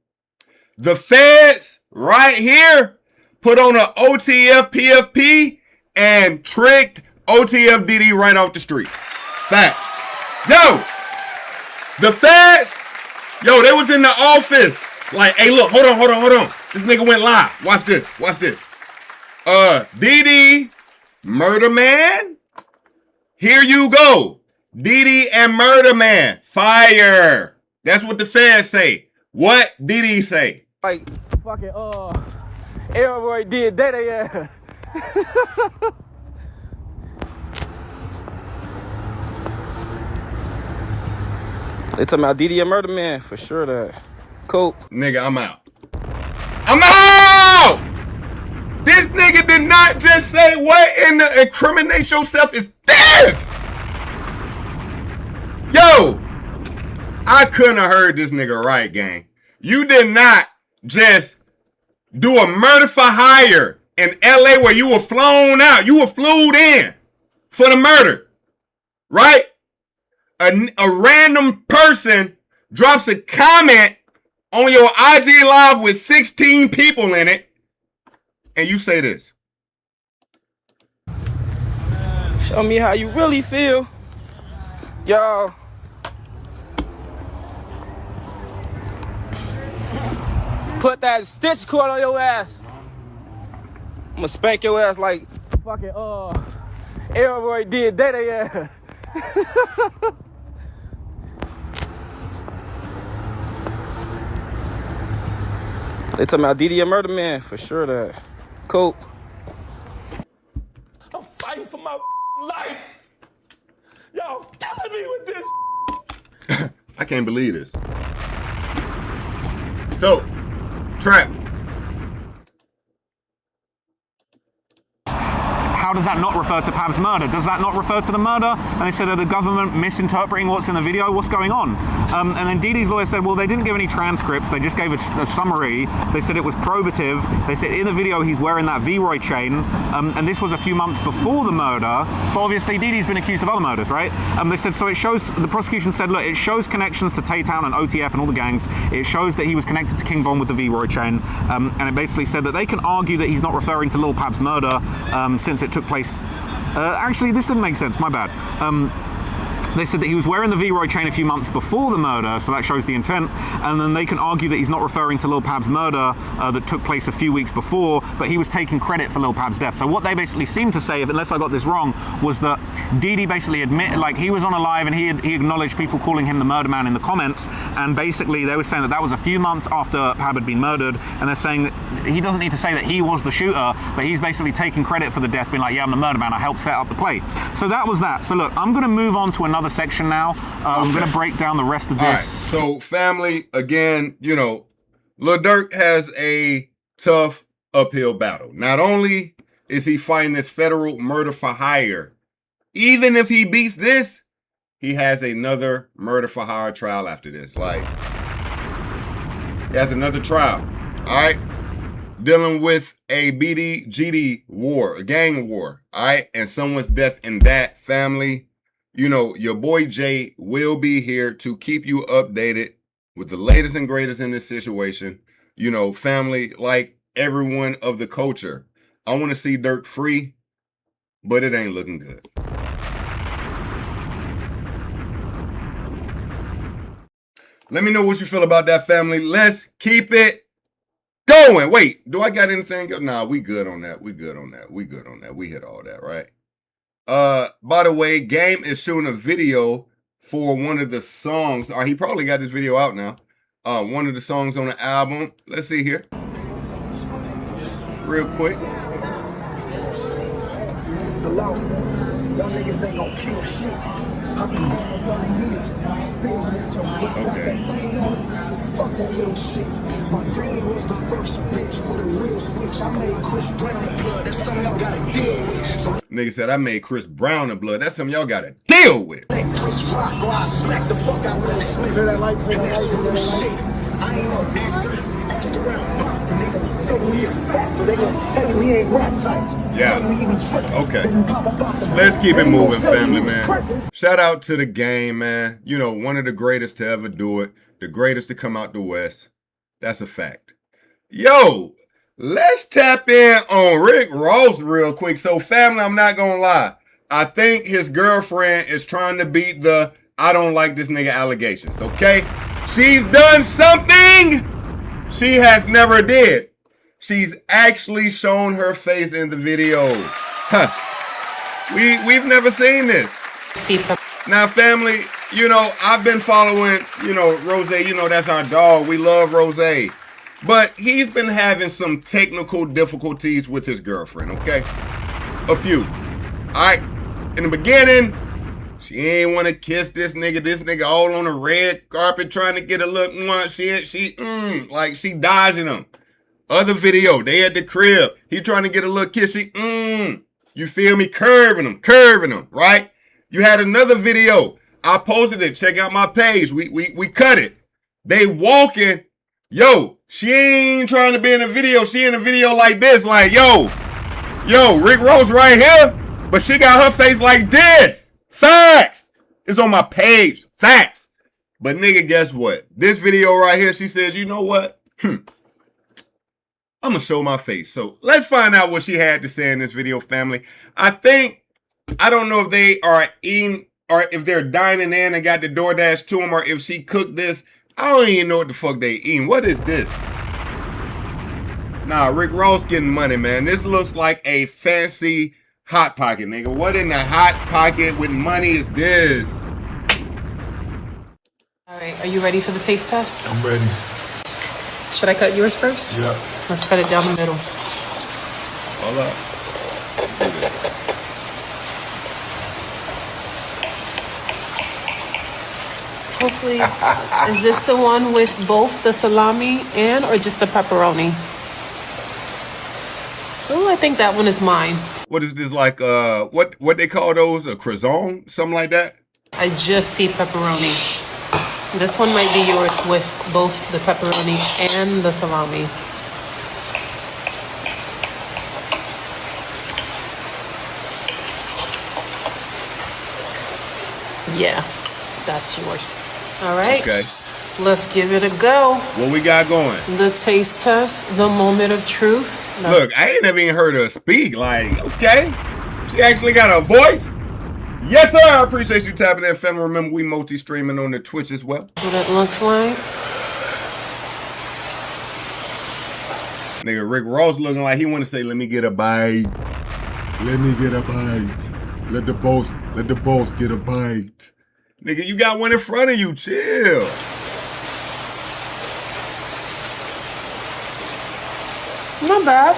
The feds right here put on an OTF PFP and tricked OTF DD right off the street. Facts. Yo, the feds, yo, they was in the office. Like, hey, look, hold on. This nigga went live. Watch this. DD, murder man. Here you go. DD and murder man. Fire. That's what the feds say. What did he say? Like fucking Elroy did that ass. They talking about Didi a murder man for sure. That cool. Nigga, I'm out. I'm out. This nigga did not just say what in the incriminate yourself is this. Yo. I couldn't have heard this nigga right, gang. You did not just do a murder for hire in LA where you were flown out. You were flew in for the murder, right? A random person drops a comment on your IG Live with 16 people in it, and you say this. Show me how you really feel. Yo. Put that stitch cord on your ass. I'ma spank your ass like fucking Elroy did that ass. They talking about Didi a murder man for sure. That cool. I'm fighting for my life. Y'all killing me with this. I can't believe this. So, Trap. how does that not refer to Pab's murder? Does that not refer to the murder? And they said, are the government misinterpreting what's in the video? What's going on? And then Dee Dee's lawyer said, well, they didn't give any transcripts. They just gave a summary. They said it was probative. They said in the video he's wearing that V-Roy chain. And this was a few months before the murder. But obviously Dee Dee's been accused of other murders, right? They said, so it shows, the prosecution said, look, it shows connections to Tay-Town and OTF and all the gangs. It shows that he was connected to King Von with the V-Roy chain. And it basically said that they can argue that he's not referring to Lil Pab's murder since it took place. Actually, this didn't make sense, my bad. They said that he was wearing the V-Roy chain a few months before the murder, so that shows the intent, and then they can argue that he's not referring to Lil Pab's murder that took place a few weeks before, but he was taking credit for Lil Pab's death. So what they basically seemed to say, unless I got this wrong, was that Dee Dee basically admitted, like he was on a live and he acknowledged people calling him the murder man in the comments, and basically they were saying that that was a few months after Pab had been murdered, and they're saying that he doesn't need to say that he was the shooter, but he's basically taking credit for the death, being like, yeah, I'm the murder man, I helped set up the play. So that was that. So look, I'm gonna move on to another section now. I'm gonna break down the rest of this. All right, so family, again, you know, Lil Durk has a tough uphill battle. Not only is he fighting this federal murder for hire, even if he beats this, he has another murder for hire trial after this. Like, he has another trial, all right? Dealing with a BDGD war, a gang war, all right? And someone's death in that family. You know, your boy Jay will be here to keep you updated with the latest and greatest in this situation. You know, family, like everyone of the culture, I want to see Durk free, but it ain't looking good. Let me know what you feel about that, family. Let's keep it going. Wait, do I got anything? Nah, we good on that. We good on that. We good on that. We hit all that, right? By the way, Game is shooting a video for one of the songs, or he probably got this video out now. One of the songs on the album. Let's see here. Real quick. Okay. Fuck that little shit. My granny was the first bitch with a real switch. I made Chris Brown a blood. That's something y'all gotta deal with. So nigga said I made Chris Brown a blood. That's something y'all gotta deal with. Let Chris rock or I smack the fuck out Will Smith. And that's real shit. I ain't no actor. Ask around Pop and they gon' tell you he a factor. They gon' tell you he ain't rap type. Yeah. Okay. Let's keep it moving, family, man. Shout out to the Game, man. You know, one of the greatest to ever do it. The greatest to come out the West. That's a fact. Yo, let's tap in on Rick Ross real quick. So, family, I'm not gonna lie. I think his girlfriend is trying to beat the I don't like this nigga allegations, okay? She's done something she has never did. She's actually shown her face in the video. Huh. We've never seen this. Now, family, you know, I've been following, you know, Rose, you know, that's our dog. We love Rose. But he's been having some technical difficulties with his girlfriend, okay? A few. All right. In the beginning, she ain't want to kiss this nigga. This nigga all on the red carpet trying to get a look. Like she dodging him. Other video, they at the crib. He trying to get a little kiss. You feel me? Curving him, right? You had another video. I posted it. Check out my page. We cut it. They walking. Yo, she ain't trying to be in a video. She in a video like this. Like, yo, Rick Ross right here. But she got her face like this. Facts. It's on my page. Facts. But nigga, guess what? This video right here, she says, you know what? I'm going to show my face. So let's find out what she had to say in this video, family. I don't know if they are eating or if they're dining in and got the DoorDash to them or if she cooked this. I don't even know what the fuck they eating. What is this? Nah, Rick Ross getting money, man. This looks like a fancy Hot Pocket, nigga. What in the Hot Pocket with money is this? All right, are you ready for the taste test? I'm ready. Should I cut yours first? Yeah. Let's cut it down the middle. Hold up. Hopefully, is this the one with both the salami and or just the pepperoni? Oh, I think that one is mine. What is this like? What they call those? A croissant, something like that. I just see pepperoni. This one might be yours with both the pepperoni and the salami. Yeah, that's yours. All right. Okay. Let's give it a go. What we got going? The taste test, the moment of truth. Look, I ain't never even heard her speak. Like, okay, she actually got a voice. Yes, sir. I appreciate you tapping in, family. Remember, we multi-streaming on the Twitch as well. What it looks like. Nigga, Rick Ross looking like he want to say, "Let me get a bite. Let me get a bite. Let the boss get a bite." Nigga, you got one in front of you. Chill. Not bad.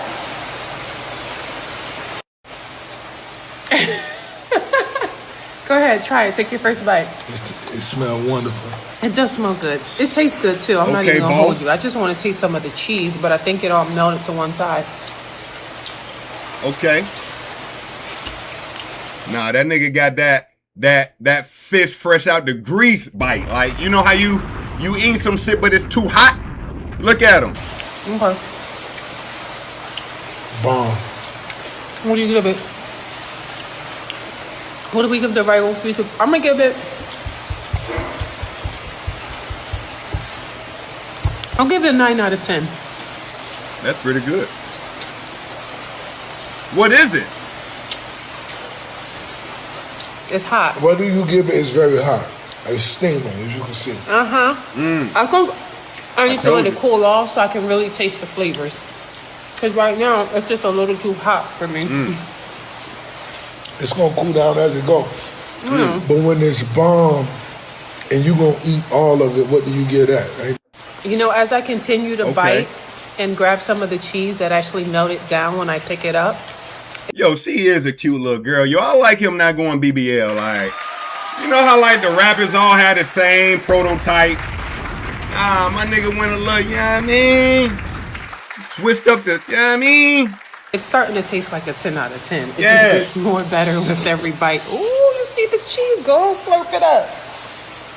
Go ahead, try it. Take your first bite. It smells wonderful. It does smell good. It tastes good too. I'm not even gonna hold you. I just want to taste some of the cheese, but I think it all melted to one side. Okay. Nah, that nigga got that fish fresh out the grease bite. Like, you know how you eat some shit, but it's too hot? Look at him. Okay. Bomb. What do you give it? What do we give the regular piece of? I'm gonna give it. I'll give it a 9 out of 10. That's pretty good. What is it? It's hot. What do you give it? It's very hot. It's steaming, as you can see. I think I need to let it cool off so I can really taste the flavors. Because right now, it's just a little too hot for me. It's gonna cool down as it goes. But when it's bomb and you gonna eat all of it, what do you get at? Right? You know, as I continue to bite and grab some of the cheese that actually melted down when I pick it up. Yo, she is a cute little girl. Yo, I like him not going BBL. Like, you know how like the rappers all had the same prototype? My nigga went a little, you know what I mean? Switched up the, you know what I mean? It's starting to taste like a 10 out of 10. It just gets more better with every bite. Ooh, you see the cheese? Go and slurp it up.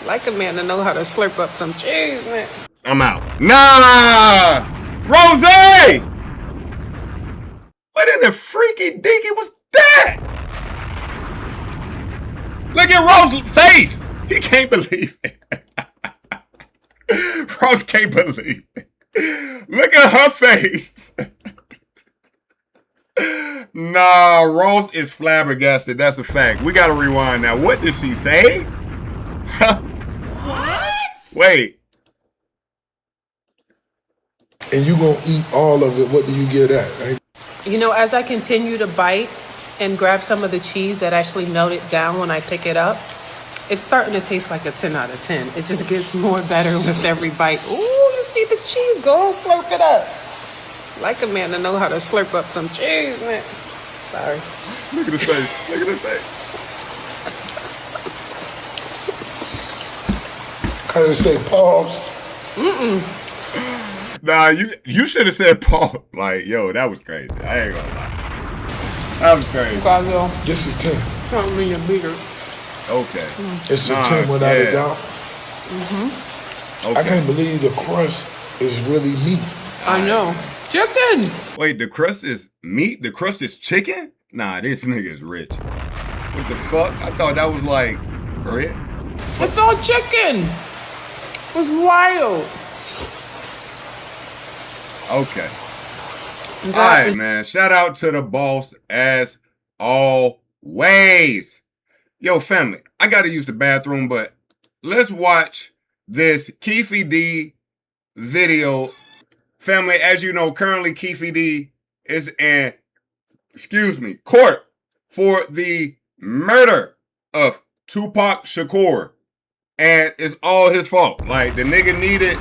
Like a man to know how to slurp up some cheese, man. I'm out. Nah! Rose! What in the freaky dinky was that? Look at Rose's face. He can't believe it. Rose can't believe it. Look at her face. Nah, Rose is flabbergasted. That's a fact. We gotta rewind now. What did she say? What? Wait. And you gonna eat all of it, what do you get at? Right? You know, as I continue to bite and grab some of the cheese that actually melted down when I pick it up, it's starting to taste like a 10 out of 10. It just gets more better with every bite. Ooh, you see the cheese? Go and slurp it up. Like a man to know how to slurp up some cheese, man. Sorry. Look at his face. Look at his face. Kind of say pause. Nah, you should have said Paul. Like, yo, that was crazy. I ain't gonna lie. That was crazy. Just a 10. Can't mean you're bigger. Okay. It's a 10 without a doubt. Okay. I can't believe the crust is really meat. I know. Chicken. Wait, the crust is meat? The crust is chicken? Nah, this nigga is rich. What the fuck? I thought that was like bread. It's all chicken. It's wild. Okay. All right, man. Shout out to the boss as always. Yo, family, I got to use the bathroom, but let's watch this Keefe D video. Family, as you know, currently Keefe D is in, court for the murder of Tupac Shakur. And it's all his fault. Like, the nigga needed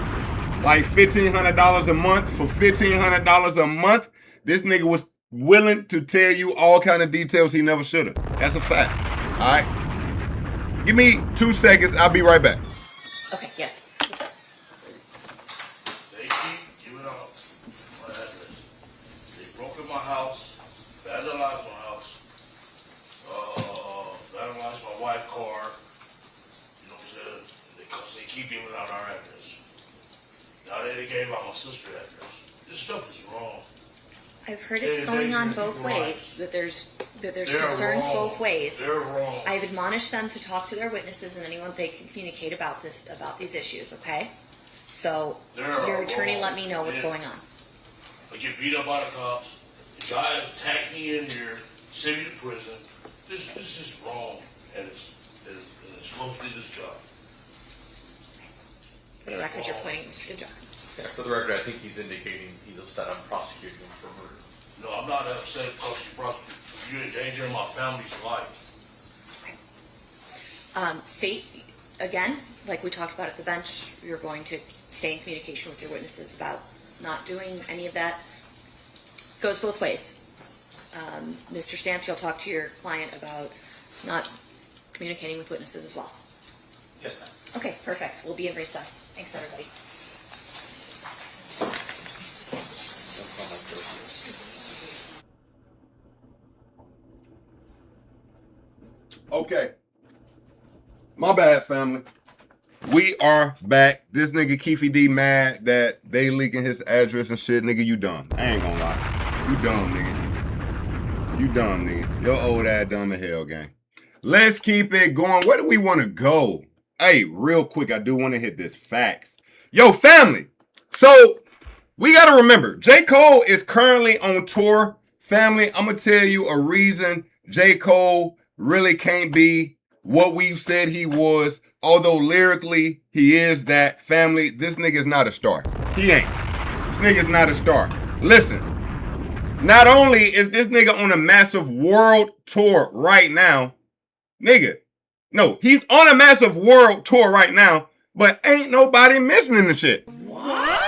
like $1,500 a month. For $1,500 a month, this nigga was willing to tell you all kind of details he never should have. That's a fact. All right? Give me 2 seconds. I'll be right back. Okay, yes. They keep giving up. They broke in my house. vandalized my house, vandalized my wife's car. You know what I'm saying? Because they keep giving out our address. Now they gave out my sister's address. This stuff is wrong. I've heard it's going on both ways, that there's concerns both ways. They're wrong. I've admonished them to talk to their witnesses and anyone they can communicate about these issues, okay? So your attorney let me know what's going on. I get beat up by the cops. The guy attacked me in here, sent me to prison. This is wrong, and it's mostly this guy. For the record, you're pointing at Mr. Durk. Yeah, for the record, I think he's indicating he's upset I'm prosecuting him for murder. No, I'm not upset because you're endangering my family's life. Okay. State, again, like we talked about at the bench, you're going to stay in communication with your witnesses about not doing any of that. Goes both ways. Mr. Stamps, you'll talk to your client about not communicating with witnesses as well. Yes, ma'am. Okay, perfect. We'll be in recess. Thanks, everybody. Okay. My bad, family. We are back. This nigga Keefy D mad that they leaking his address and shit. Nigga, you dumb. I ain't gonna lie. You dumb, nigga. You dumb, nigga. Your old ass dumb as hell, gang. Let's keep it going. Where do we want to go? Hey, real quick, I do want to hit this. Facts. Yo, family. So, we got to remember, J. Cole is currently on tour. Family, I'm going to tell you a reason J. Cole really can't be what we've said he was. Although lyrically, he is that. Family, this nigga's not a star. He ain't. This nigga's not a star. Listen, not only is this nigga on a massive world tour right now, nigga, no, he's on a massive world tour right now, but ain't nobody mentioning the shit. What?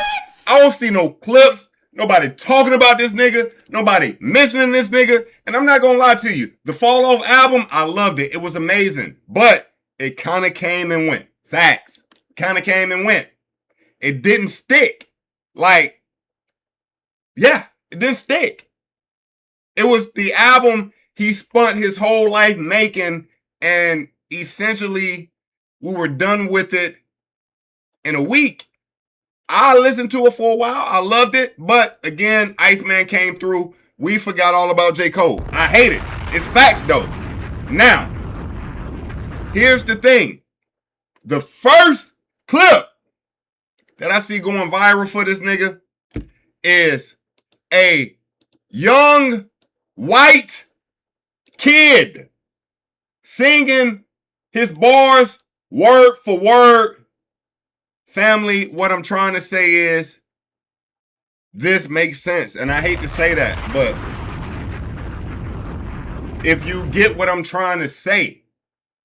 I don't see no clips, nobody talking about this nigga, nobody mentioning this nigga, and I'm not gonna lie to you, the Fall Off album, I loved it. It was amazing, but it kind of came and went. Facts. Kind of came and went. It didn't stick. Like, yeah, it didn't stick. It was the album he spent his whole life making, and essentially we were done with it in a week. I listened to it for a while. I loved it. But again, Iceman came through. We forgot all about J. Cole. I hate it. It's facts though. Now, here's the thing. The first clip that I see going viral for this nigga is a young white kid singing his bars word for word. Family, what I'm trying to say is this makes sense. And I hate to say that, but if you get what I'm trying to say,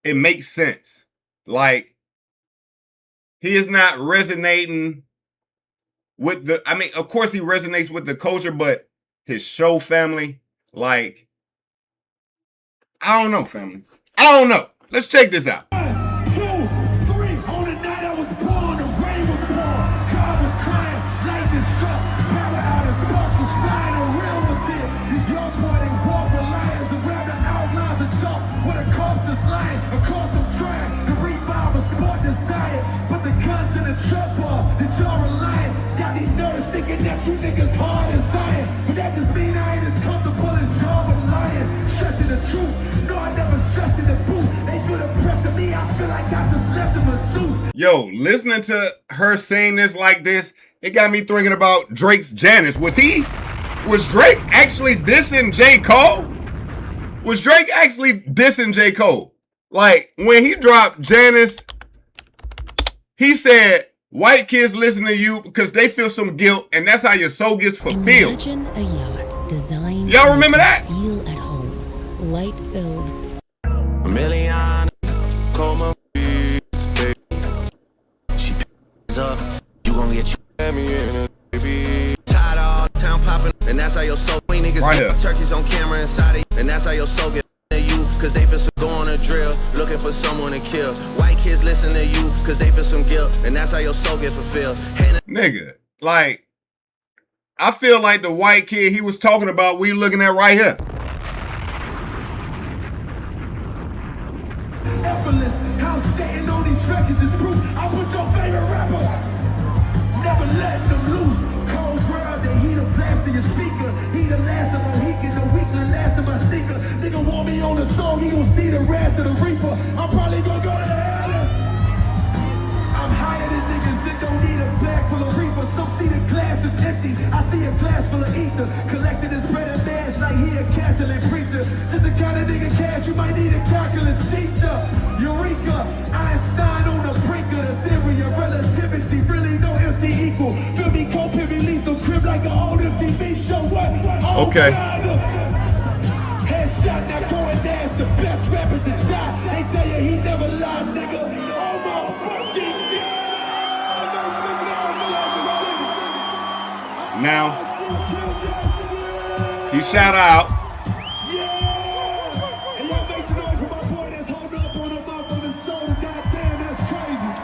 it makes sense. Like, he is not resonating with the, I mean, of course he resonates with the culture, but his show, family, like, I don't know, family. I don't know. Let's check this out. You niggas hard and science, but that just mean I ain't as comfortable as y'all with lying. Stretching the truth, no, I never stressed in the booth. They feel the pressure me, I feel like I just left them a suit. Yo, listening to her saying this like this, it got me thinking about Drake's Janice. Was Drake actually dissing J. Cole? Was Drake actually dissing J. Cole? Like, when he dropped Janice, he said, white kids listen to you because they feel some guilt, and that's how your soul gets fulfilled. Imagine a yacht designed Y'all remember that? Feel at home, light filled. A million, coma, she picks up, you gon' get you, baby. Tired of all town popping, and that's how your soul. Niggas get turkeys on camera inside of you, and that's how your soul get you, cause they feel some go on a drill, looking for someone to kill. White kids listen to you, cause they feel some guilt, and that's how your soul gets fulfilled. Nigga, like, I feel like the white kid he was talking about we looking at right here. song, he gon' see the wrath of the reaper. I'm probably gonna go to hell. I'm higher than niggas that don't need a bag full of reapers. Some see the glass is empty, I see a glass full of ether. Collecting his bread and mash like he a Catholic preacher. Just the kind of nigga cash you might need a calculus teacher. Eureka, Einstein on the brink of the theory of relativity. Really no MC equal. Feel me, co-pivot lethal crib like an old MTV show. What? Okay. Headshot, now going dance, the best rappers that die. They tell you he never lied, nigga. Oh my fucking God. Now, he shout out.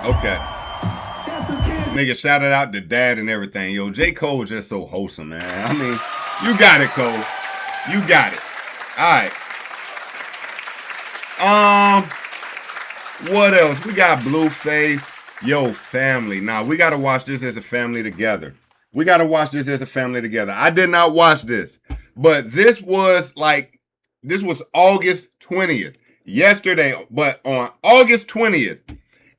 Okay. Nigga shouted out to dad and everything. Yo, J. Cole just so wholesome, man. I mean, you got it, Cole. You got it. All right. What else? We got Blueface. Yo, family. Now, we got to watch this as a family together. We got to watch this as a family together. I did not watch this, but this was August 20th. Yesterday, but on August 20th,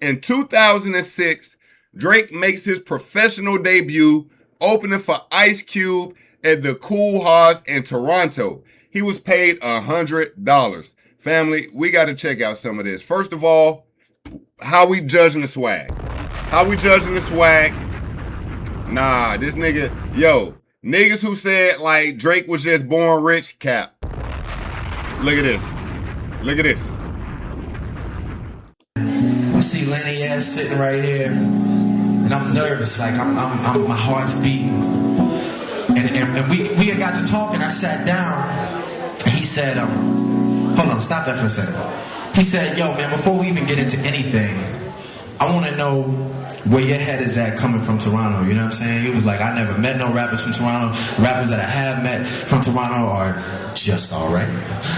in 2006, Drake makes his professional debut opening for Ice Cube at the Cool House in Toronto. He was paid $100. Family, we got to check out some of this. First of all, how we judging the swag? How we judging the swag? Nah, this nigga, yo, niggas who said like Drake was just born rich, cap. Look at this. Look at this. I see Lenny ass sitting right here, and I'm nervous, like my heart's beating. And we had got to talking. I sat down, and he said, hold on, stop that for a second. He said, yo, man, before we even get into anything, I want to know where your head is at coming from Toronto. You know what I'm saying? He was like, I never met no rappers from Toronto. Rappers that I have met from Toronto are just all right.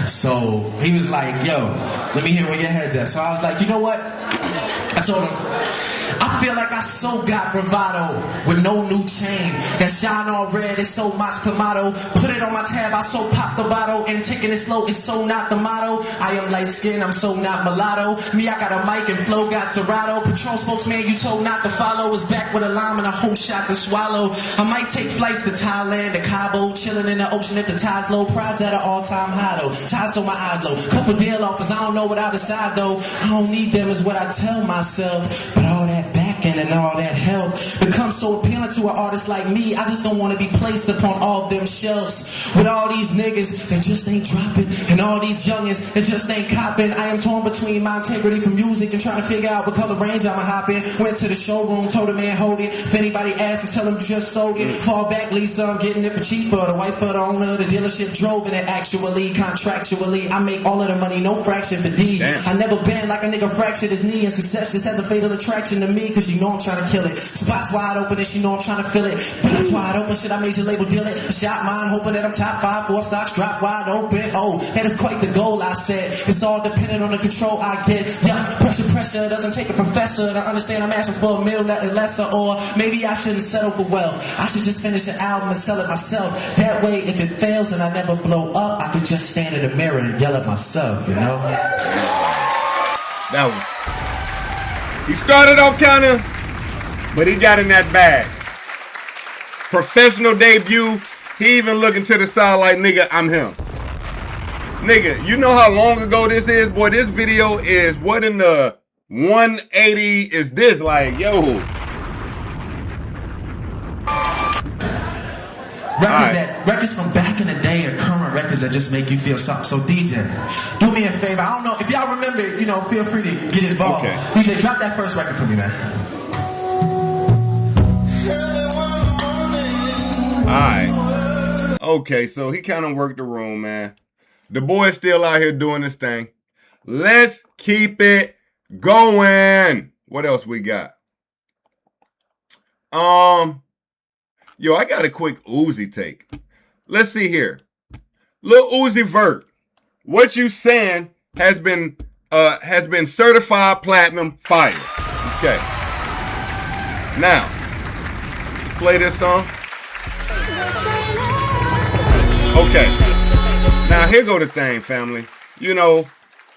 So he was like, yo, let me hear where your head's at. So I was like, you know what? I told him, I feel like I so got bravado with no new chain that shine all red. It's so much clamato. Put it on my tab, I so pop the bottle. And taking it slow is so not the motto. I am light skinned, I'm so not mulatto. Me, I got a mic and flow got Serato. Patrol spokesman, you told not to follow. Is back with a lime and a whole shot to swallow. I might take flights to Thailand, to Cabo, chilling in the ocean if the tide's low. Pride's at an all-time high though. Tides on my eyes low. Couple deal offers, I don't know what I decide though. I don't need them is what I tell myself. But all that backing and all that help becomes so appealing to an artist like me. I just don't want to be placed upon all them shelves with all these niggas that just ain't dropping and all these youngins that just ain't copping. I am torn between my integrity for music and trying to figure out what color range I'ma hop in. Went to the showroom, told the man hold it. If anybody asks and tell him you just sold it. Fall back, Lisa, I'm getting it for cheaper. The wife for the owner, the dealership drove it. And actually, contractually, I make all of the money, no fraction for D. I never been like a nigga fractured his knee, and success just has a fatal attraction to me, cause you know I'm trying to kill it. Spots wide open and she know I'm trying to fill it. That's wide open, shit, I made your label deal it. Shot mine, hoping that I'm top 5, 4 socks drop wide open. Oh, that is quite the goal, I said. It's all dependent on the control I get. Yeah, pressure doesn't take a professor to understand I'm asking for a meal, nothing lesser. Or maybe I shouldn't settle for wealth. I should just finish an album and sell it myself. That way, if it fails and I never blow up, I could just stand in the mirror and yell at myself, you know? That was... He started off kind of, but he got in that bag. Professional debut. He even looking to the side like, nigga, I'm him. Nigga, you know how long ago this is? Boy, this video is, what in the 180 is this? Like, yo. Records from back in the day are current records that just make you feel something. So DJ, do me a favor. I don't know if y'all remember, you know, feel free to get involved. Okay. DJ, drop that first record for me, man. Alright. Okay, so he kind of worked the room, man. The boy's still out here doing this thing. Let's keep it going. What else we got? Yo, I got a quick Uzi take. Let's see here. Lil Uzi Vert, what you saying has been certified platinum fire. Okay. Now, let's play this song. Okay. Now here go the thing, family. you know,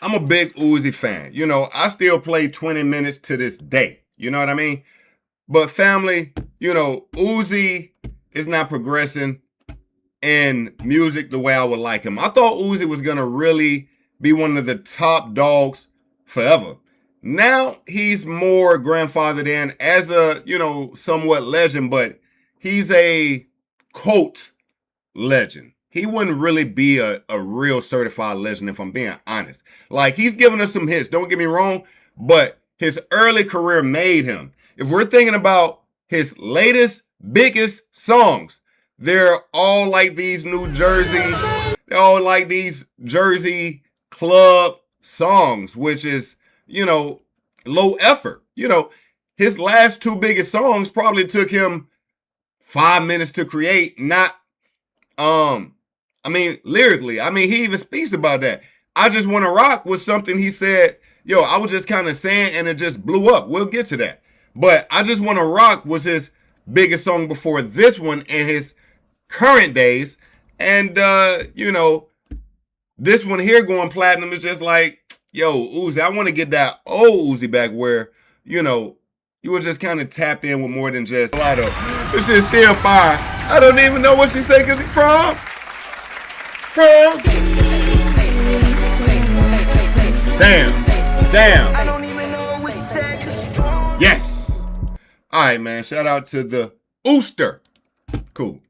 I'm a big Uzi fan. You know, I still play 20 minutes to this day. You know what I mean? But family, you know, Uzi is not progressing in music the way I would like him. I thought Uzi was going to really be one of the top dogs forever. Now he's more grandfathered in as a, you know, somewhat legend, but he's a cult legend. He wouldn't really be a real certified legend if I'm being honest. Like, he's giving us some hits, don't get me wrong, but his early career made him. If we're thinking about his latest, biggest songs, they're all like these New Jersey, they're all like these Jersey club songs, which is, you know, low effort. You know, his last two biggest songs probably took him 5 minutes to create, not, I mean, lyrically. I mean, he even speaks about that. I Just Wanna Rock was something he said, yo, I was just kind of saying, and it just blew up. We'll get to that. But I Just Wanna Rock was his biggest song before this one in his current days. And, you know, this one here going platinum is just like, yo, Uzi, I want to get that old Uzi back where, you know, you were just kind of tapped in with more than just Lotto. This shit's still fire. I don't even know what she say because it's from. Damn. I don't even know what she said cause she from. Yes. All right, man. Shout out to the Ooster. Cool.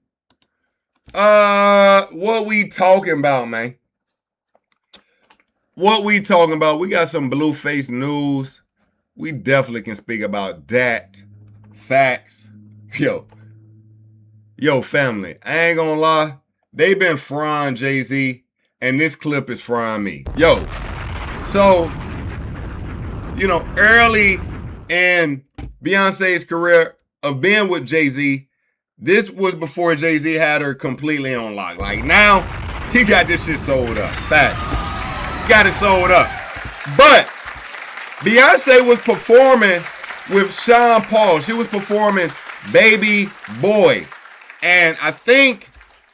What we talking about, man? What we talking about? We got some Blueface news. We definitely can speak about that. Facts. Yo, family. I ain't gonna lie. They been frying Jay-Z, and this clip is frying me. Yo. So, you know, early in Beyonce's career of being with Jay-Z, this was before Jay-Z had her completely on lock. Like, now, he got this shit sold up. Facts. Got it sold up. But Beyonce was performing with Sean Paul. She was performing Baby Boy. And I think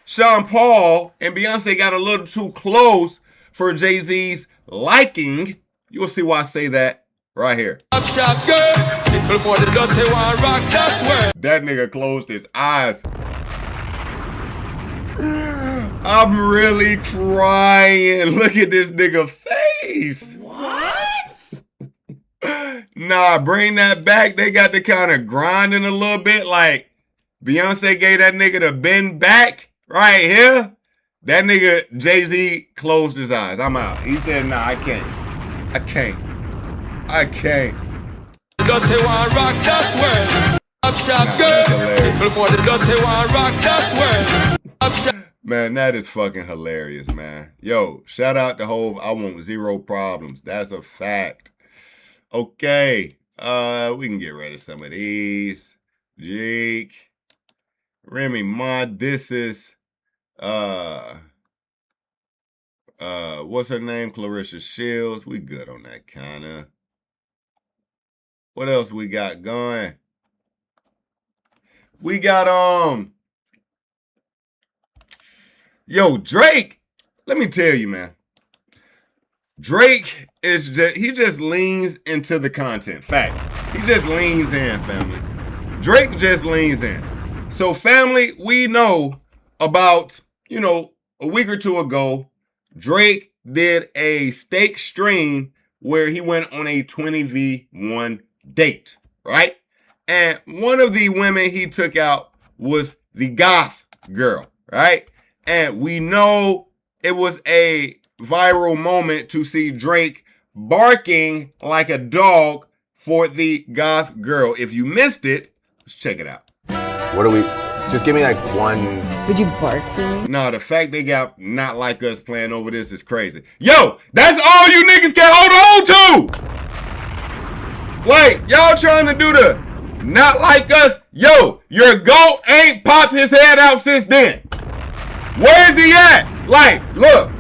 Sean Paul and Beyonce got a little too close for Jay-Z's liking. You'll see why I say that right here. That nigga closed his eyes. I'm really crying. Look at this nigga face. What? Nah, bring that back. They got the kind of grinding a little bit. Like, Beyonce gave that nigga the bend back right here. That nigga, Jay-Z, closed his eyes. I'm out. He said, nah, I can't. Man, that is fucking hilarious, man. Yo, shout out to Hove. I want zero problems. That's a fact. Okay. We can get rid of some of these. Jake. Remy Ma, this is what's her name? Clarissa Shields. We good on that kinda. What else we got going? We got yo, Drake. Let me tell you, man. Drake is he just leans into the content. Facts. He just leans in, family. Drake just leans in. So, family, we know about, you know, a week or two ago, Drake did a steak stream where he went on a 20v1 date, right? And one of the women he took out was the goth girl, right? And we know it was a viral moment to see Drake barking like a dog for the goth girl. If you missed it, let's check it out. What do we, just give me like one. Would you bark for me? No, the fact they got Not Like Us playing over this is crazy. Yo, that's all you niggas can hold on to. Like, y'all trying to do the Not Like Us. Yo, your GOAT ain't popped his head out since then. Where is he at? Like, look,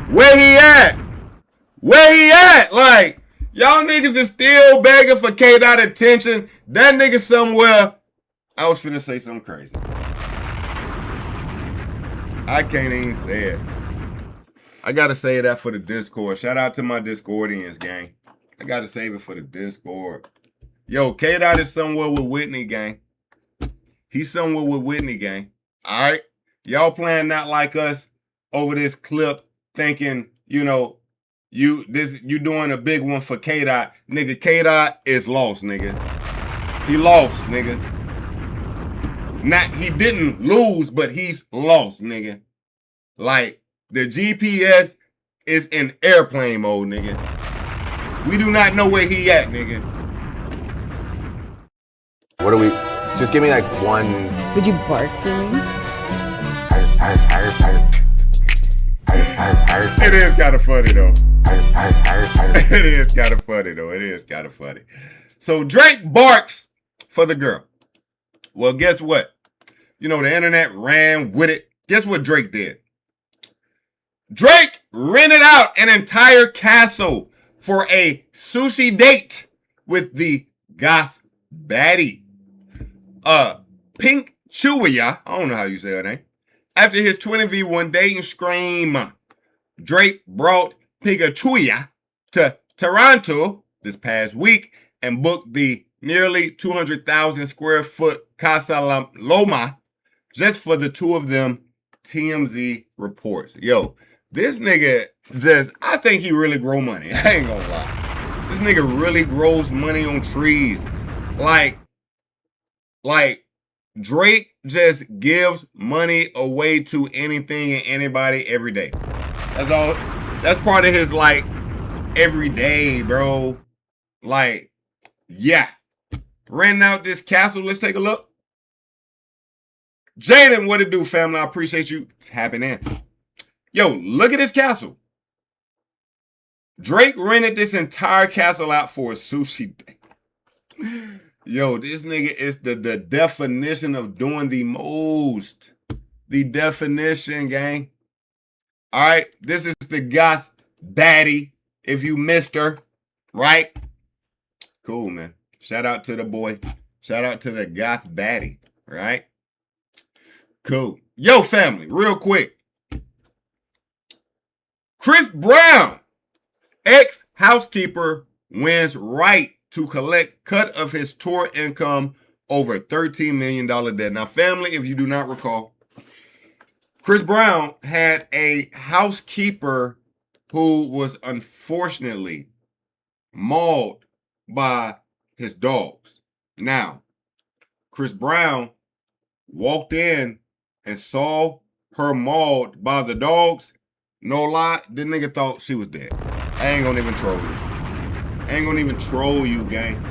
where he at? Where he at? Like, y'all niggas is still begging for K-Dot attention. That nigga somewhere. I was finna say something crazy. I can't even say it. I gotta say that for the Discord. Shout out to my Discordians, gang. I gotta save it for the Discord. Yo, K-Dot is somewhere with Whitney, gang. He's somewhere with Whitney, gang. All right? Y'all playing not like us over this clip thinking, you know, you doing a big one for K-Dot. Nigga, K-Dot is lost, nigga. He lost, nigga. He didn't lose, but he's lost, nigga. Like, the GPS is in airplane mode, nigga. We do not know where he at, nigga. What do we... Just give me like one... Would you bark for me? It is kind of funny, though. It is kind of funny, though. It is kind of funny. So Drake barks for the girl. Well, guess what? You know, the internet ran with it. Guess what Drake did? Drake rented out an entire castle for a sushi date with the goth baddie. Pink Chuya, I don't know how you say her name. After his 20v1 dating scream, Drake brought Pikachuya to Toronto this past week and booked the nearly 200,000 square foot Casa Loma just for the two of them, TMZ reports. Yo, this nigga I think he really grow money. I ain't gonna lie. This nigga really grows money on trees. Like Drake just gives money away to anything and anybody every day. That's all. That's part of his, like, every day, bro. Like, yeah. Renting out this castle. Let's take a look. Jaden, what it do, family? I appreciate you tapping in. Yo, look at this castle. Drake rented this entire castle out for a sushi day. Yo, this nigga is the definition of doing the most. The definition, gang. All right, this is the goth baddie. If you missed her, right? Cool, man. Shout out to the boy. Shout out to the goth baddie, right? Cool. Yo, family, real quick. Chris Brown, ex-housekeeper, wins right to collect cut of his tour income over $13 million debt. Now, family, if you do not recall, Chris Brown had a housekeeper who was unfortunately mauled by his dogs. Now, Chris Brown walked in and saw her mauled by the dogs. No lie, this nigga thought she was dead. I ain't gonna even troll you. I ain't gonna even troll you, gang.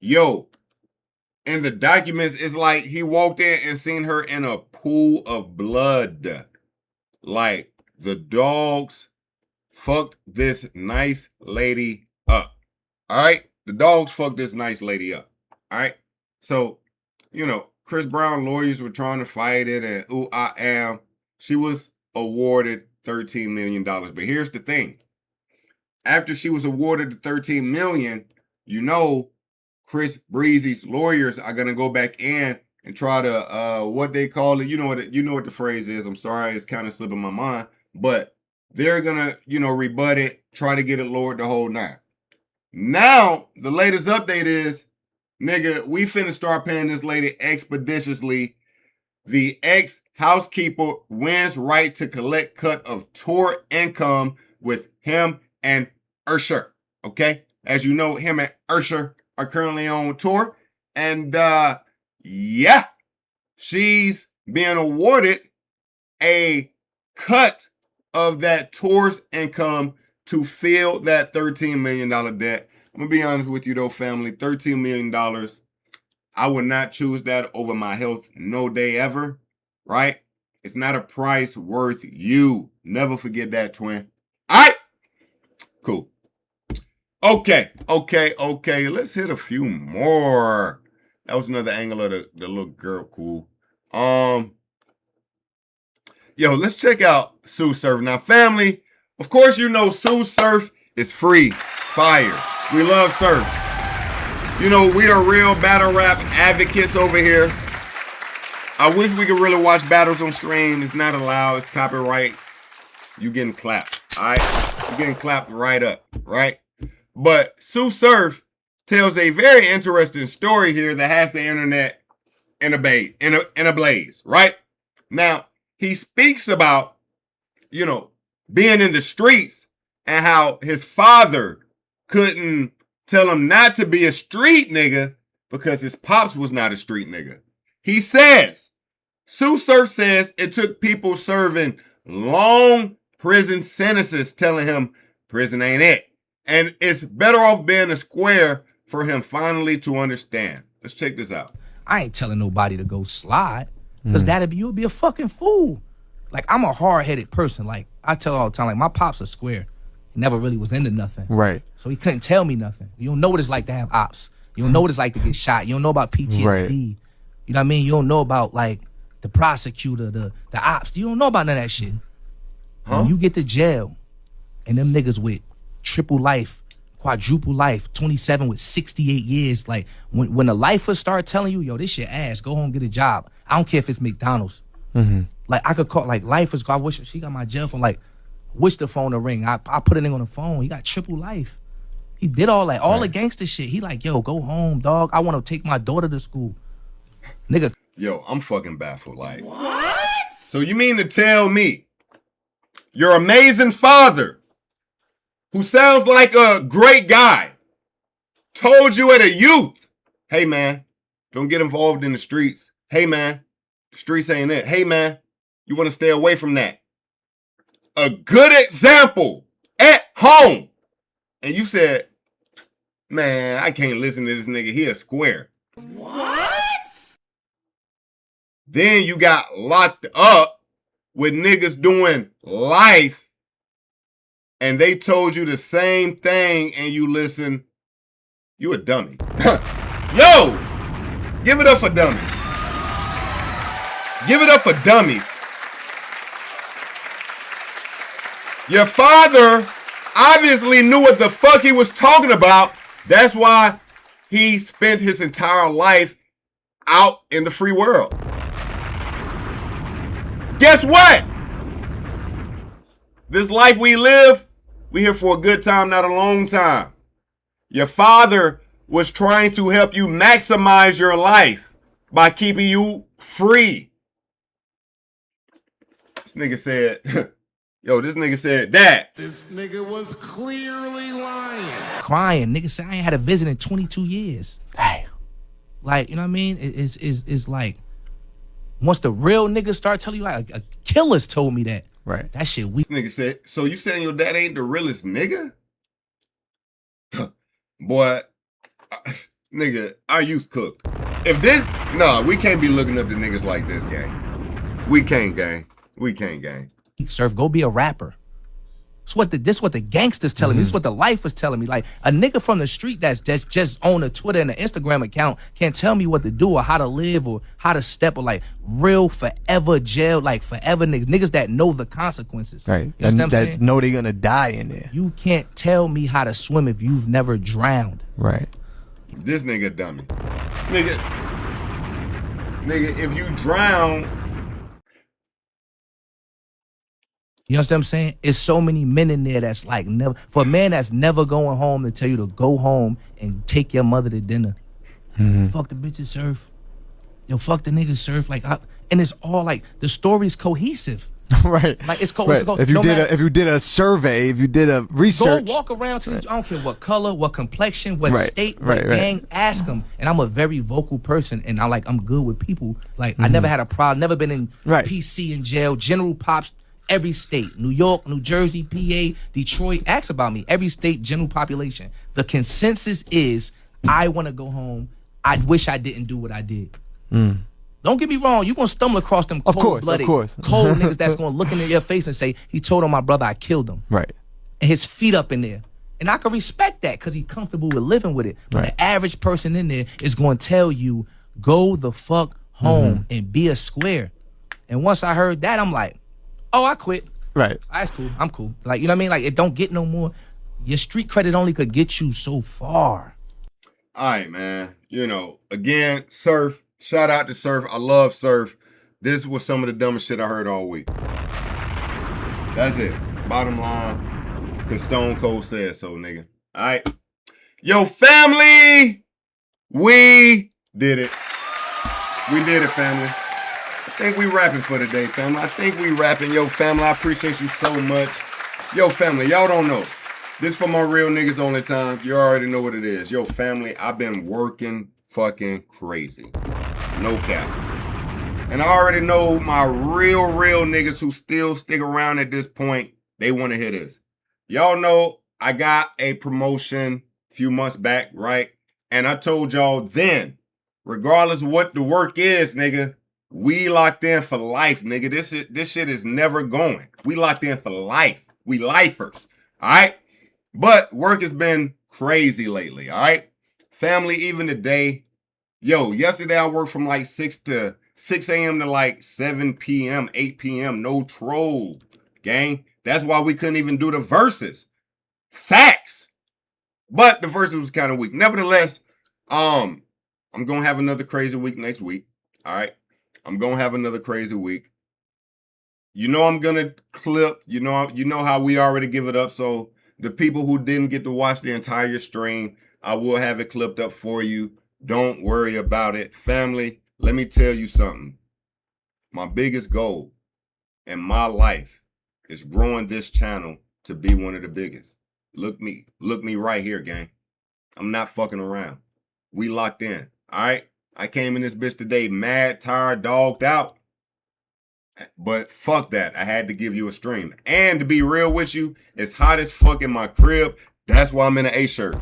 Yo, in the documents, it's like he walked in and seen her in a pool of blood. Like, the dogs fucked this nice lady up. All right? The dogs fucked this nice lady up. All right? So, you know, Chris Brown lawyers were trying to fight it, and she was awarded $13 million. But here's the thing. After she was awarded the $13 million, you know, Chris Breezy's lawyers are gonna go back in and try to what they call it. You know what the phrase is. I'm sorry, it's kind of slipping my mind, but they're gonna, you know, rebut it, try to get it lowered the whole nine. Now the latest update is, nigga, we finna start paying this lady expeditiously. The ex-housekeeper wins right to collect cut of tour income with him and Usher. Okay, as you know, him and Usher are currently on tour, and yeah, she's being awarded a cut of that tour's income to fill that $13 million debt. I'm gonna be honest with you though, family, $13 million, I would not choose that over my health no day ever, right? It's not a price worth you. Never forget that, twin. All right, cool. Okay. Let's hit a few more. That was another angle of the little girl. Cool. Yo, let's check out Sue Surf. Now, family, of course, you know Sue Surf is free. Fire. We love surf. You know, we are real battle rap advocates over here. I wish we could really watch battles on stream. It's not allowed. It's copyright. You getting clapped. All right, you're getting clapped right up, right? But Sue Surf tells a very interesting story here that has the internet in a blaze, right? Now, he speaks about, you know, being in the streets and how his father couldn't tell him not to be a street nigga because his pops was not a street nigga. He says, Sue Surf says it took people serving long prison sentences telling him prison ain't it. And it's better off being a square for him finally to understand. Let's check this out. I ain't telling nobody to go slide, because you'll be a fucking fool. Like, I'm a hard-headed person. Like, I tell all the time, like, my pop's a square. He never really was into nothing. Right. So he couldn't tell me nothing. You don't know what it's like to have ops. You don't know what it's like to get shot. You don't know about PTSD. Right. You know what I mean? You don't know about, like, the prosecutor, the ops. You don't know about none of that shit. When you get to jail, and them niggas with triple life, quadruple life, 27 with 68 years, like, when the lifers start telling you, yo, this your ass, go home, get a job. I don't care if it's McDonald's. Like, I could call, like, lifers, I wish she got my jail phone, like, wish the phone to ring. I put a nigga on the phone. He got triple life. He did all that, all the gangster shit. He like, yo, go home, dog. I want to take my daughter to school. Nigga. Yo, I'm fucking baffled. Like, what? So you mean to tell me your amazing father, who sounds like a great guy, told you at a youth, hey man, don't get involved in the streets. Hey man, the streets ain't it. Hey man, you want to stay away from that. A good example at home. And you said, man, I can't listen to this nigga. He a square. What? Then you got locked up with niggas doing life, and they told you the same thing, and you listen. You a dummy. Yo, give it up for dummies. Give it up for dummies. Your father obviously knew what the fuck he was talking about. That's why he spent his entire life out in the free world. Guess what? This life we live, we here for a good time, not a long time. Your father was trying to help you maximize your life by keeping you free. This nigga said, yo, this nigga said that. This nigga was clearly lying. Crying. Nigga said I ain't had a visit in 22 years. Damn. Like, you know what I mean? It's like, once the real niggas start telling you, like, a killer's told me that. Right. That shit weak. This nigga said, so you saying your dad ain't the realest nigga? Boy, nigga, our youth cooked. If this, nah, we can't be looking up to niggas like this, gang. We can't, gang. We can't, gang. Surf, go be a rapper. This what the gangsters telling me. This is what the life was telling me. Like, a nigga from the street that's just on a Twitter and an Instagram account can't tell me what to do or how to live or how to step or like real forever jail, like forever niggas that know the consequences. Right. You understand what I'm that saying? know they're gonna die in there. You can't tell me how to swim if you've never drowned. Right. This nigga dummy. This nigga, if you drown. You understand what I'm saying? It's so many men in there that's like never, for a man that's never going home to tell you to go home and take your mother to dinner. Fuck the bitches, Surf. Yo, fuck the niggas, Surf. Like, and it's all like, the story's cohesive. Right. Like, it's Right. If you did a survey, if you did a research, go walk around to these, I don't care what color, what complexion, what Right. state, Right. what gang, ask them. And I'm a very vocal person, and I'm good with people. Like, I never had a problem, never been in PC in jail, general pops, every state, New York, New Jersey, PA, Detroit, ask about me. Every state, general population. The consensus is, I want to go home. I wish I didn't do what I did. Don't get me wrong. You're going to stumble across them cold-blooded, cold niggas that's going to look into your face and say, he told on my brother I killed him. Right. And his feet up in there. And I can respect that because he's comfortable with living with it. But the average person in there is going to tell you, go the fuck home and be a square. And once I heard that, I'm like, oh, I quit. Right. That's cool. I'm cool. Like, you know what I mean? Like, it don't get no more. Your street credit only could get you so far. All right, man. You know, again, Surf. Shout out to Surf. I love Surf. This was some of the dumbest shit I heard all week. That's it. Bottom line, because Stone Cold said so, nigga. All right. Yo, family, we did it. We did it, family. I think we rapping for today, family. I think we rapping. Yo, family, I appreciate you so much. Yo, family, y'all don't know. This for my real niggas only time. You already know what it is. Yo, family, I've been working fucking crazy. No cap. And I already know my real niggas who still stick around at this point, they want to hear this. Y'all know I got a promotion a few months back, right? And I told y'all then, regardless of what the work is, nigga, we locked in for life, nigga. This shit is never going. We locked in for life. We lifers, all right? But work has been crazy lately, all right? Family, even today, yo, yesterday I worked from like 6 a.m. to like 7 p.m., 8 p.m., no troll, gang. That's why we couldn't even do the verses. Facts. But the verses was kind of weak. Nevertheless, I'm going to have another crazy week next week, all right? I'm going to have another crazy week. You know I'm going to clip. You know how we already give it up. So the people who didn't get to watch the entire stream, I will have it clipped up for you. Don't worry about it. Family, let me tell you something. My biggest goal in my life is growing this channel to be one of the biggest. Look me right here, gang. I'm not fucking around. We locked in, all right? I came in this bitch today mad, tired, dogged out. But fuck that. I had to give you a stream. And to be real with you, it's hot as fuck in my crib. That's why I'm in an A-shirt.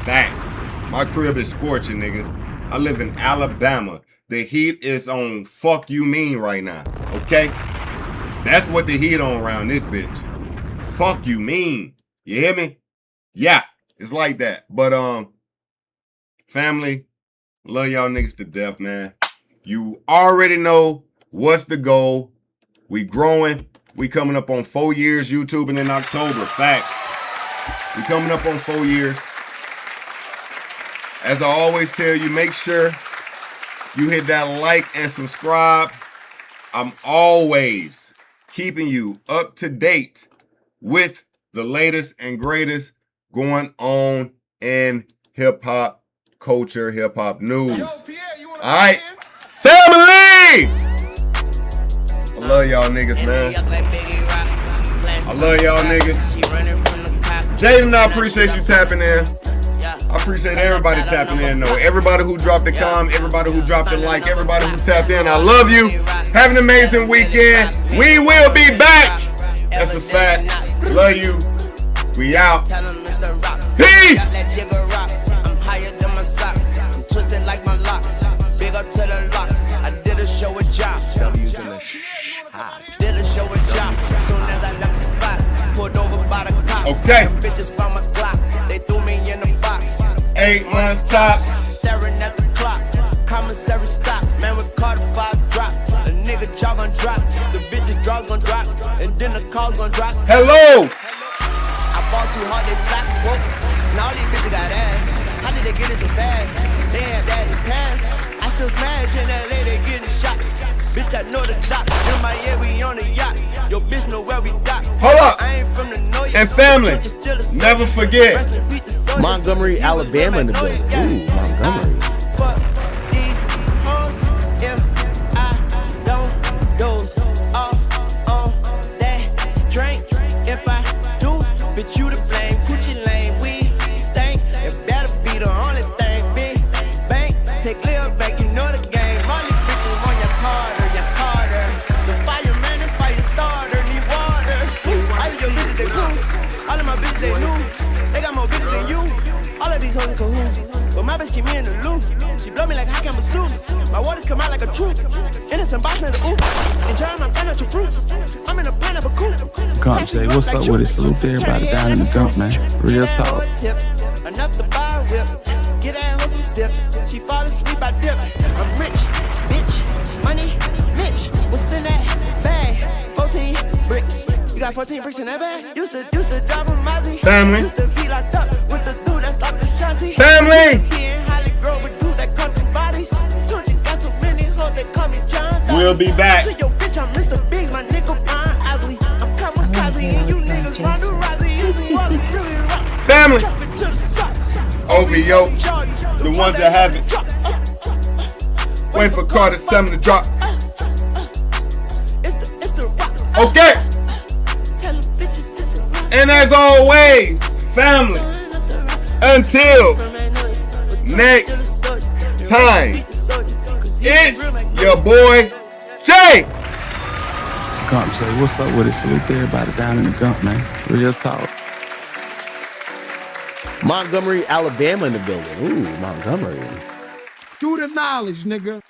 Facts. My crib is scorching, nigga. I live in Alabama. The heat is on fuck you mean right now, okay? That's what the heat on around this bitch. Fuck you mean. You hear me? Yeah, it's like that. But, family, love y'all niggas to death, man. You already know what's the goal. We growing. We coming up on 4 years YouTubing in October. Facts. We coming up on 4 years. As I always tell you, make sure you hit that like and subscribe. I'm always keeping you up to date with the latest and greatest going on in hip-hop culture, hip-hop news. All right, family! I love y'all niggas, man. I love y'all niggas. Jaden, I appreciate you tapping in. I appreciate everybody tapping in, though. Everybody who dropped a comment, everybody who dropped a like, everybody who tapped in. I love you. Have an amazing weekend. We will be back. That's a fact. Love you. We out. Peace. I'm higher than my socks. I'm twisted like my locks. Big up to the locks. I did a show with job. W's in the did a show with job. Soon as I left the spot, pulled over by the cops. Okay. Them bitches found my Glock. They threw me in the box. 8 months tops. Staring at the clock. Commissary stop. Man, we caught a 5 drop. The nigga jaw gon' drop. The bitches draws gon' drop. And then the calls gon' drop. Hello. I bought too hard, they flap. Whoa. Now all these bitches got ass. How did they get it so fast? They have that in the past. I still smash in LA, they getting shot. Bitch, I know the doc. In my year, we on the yacht. Your bitch know where we dock. Hold up. I ain't from the North. And family, never forget. Montgomery, Alabama in the building. Ooh, Montgomery. Fuck these hoes if I don't doze off on that drink. If I do, bitch, you to blame. Coochie lane, we stank. It better be the only thing. Big bank, take Lil back, you know the game. All these bitches want your Carter, your Carter. The fireman and fire starter need water. All of your bitches, they cool. All of my bitches, they new. They got more bitches than you. All of these hoes in cahoots. But my bitch keep me in the loop. She blow me like hot camera soup. My waters come out like a troop. Innocent box in the oop. In turn, I'm out your fruits. I'm in a pineapple coupe. Come say, what's up with it? Salute to everybody down in the dump, man. Real talk. Enough to buy a whip. Get that hoe some sip. She fall asleep, I dip. I'm rich, bitch. Money, Mitch. What's in that bag? 14 bricks. You got 14 bricks in that bag? Used to drive a Mazzy. Family. Used to be locked up with the dude that stopped the shanty. Family. We'll be back. To your bitch, I'm Mr. Biggs, my nigga Brian Osley. I'm kamikaze and you Family. OVO. The ones that haven't. Wait for Carter 7 to drop. Okay. And as always, family, until next time, it's your boy Jay. Gump Jay, what's up with it? Salute to everybody down in the Gump, man. Real talk. Montgomery, Alabama in the building. Ooh, Montgomery. Do the knowledge, nigga.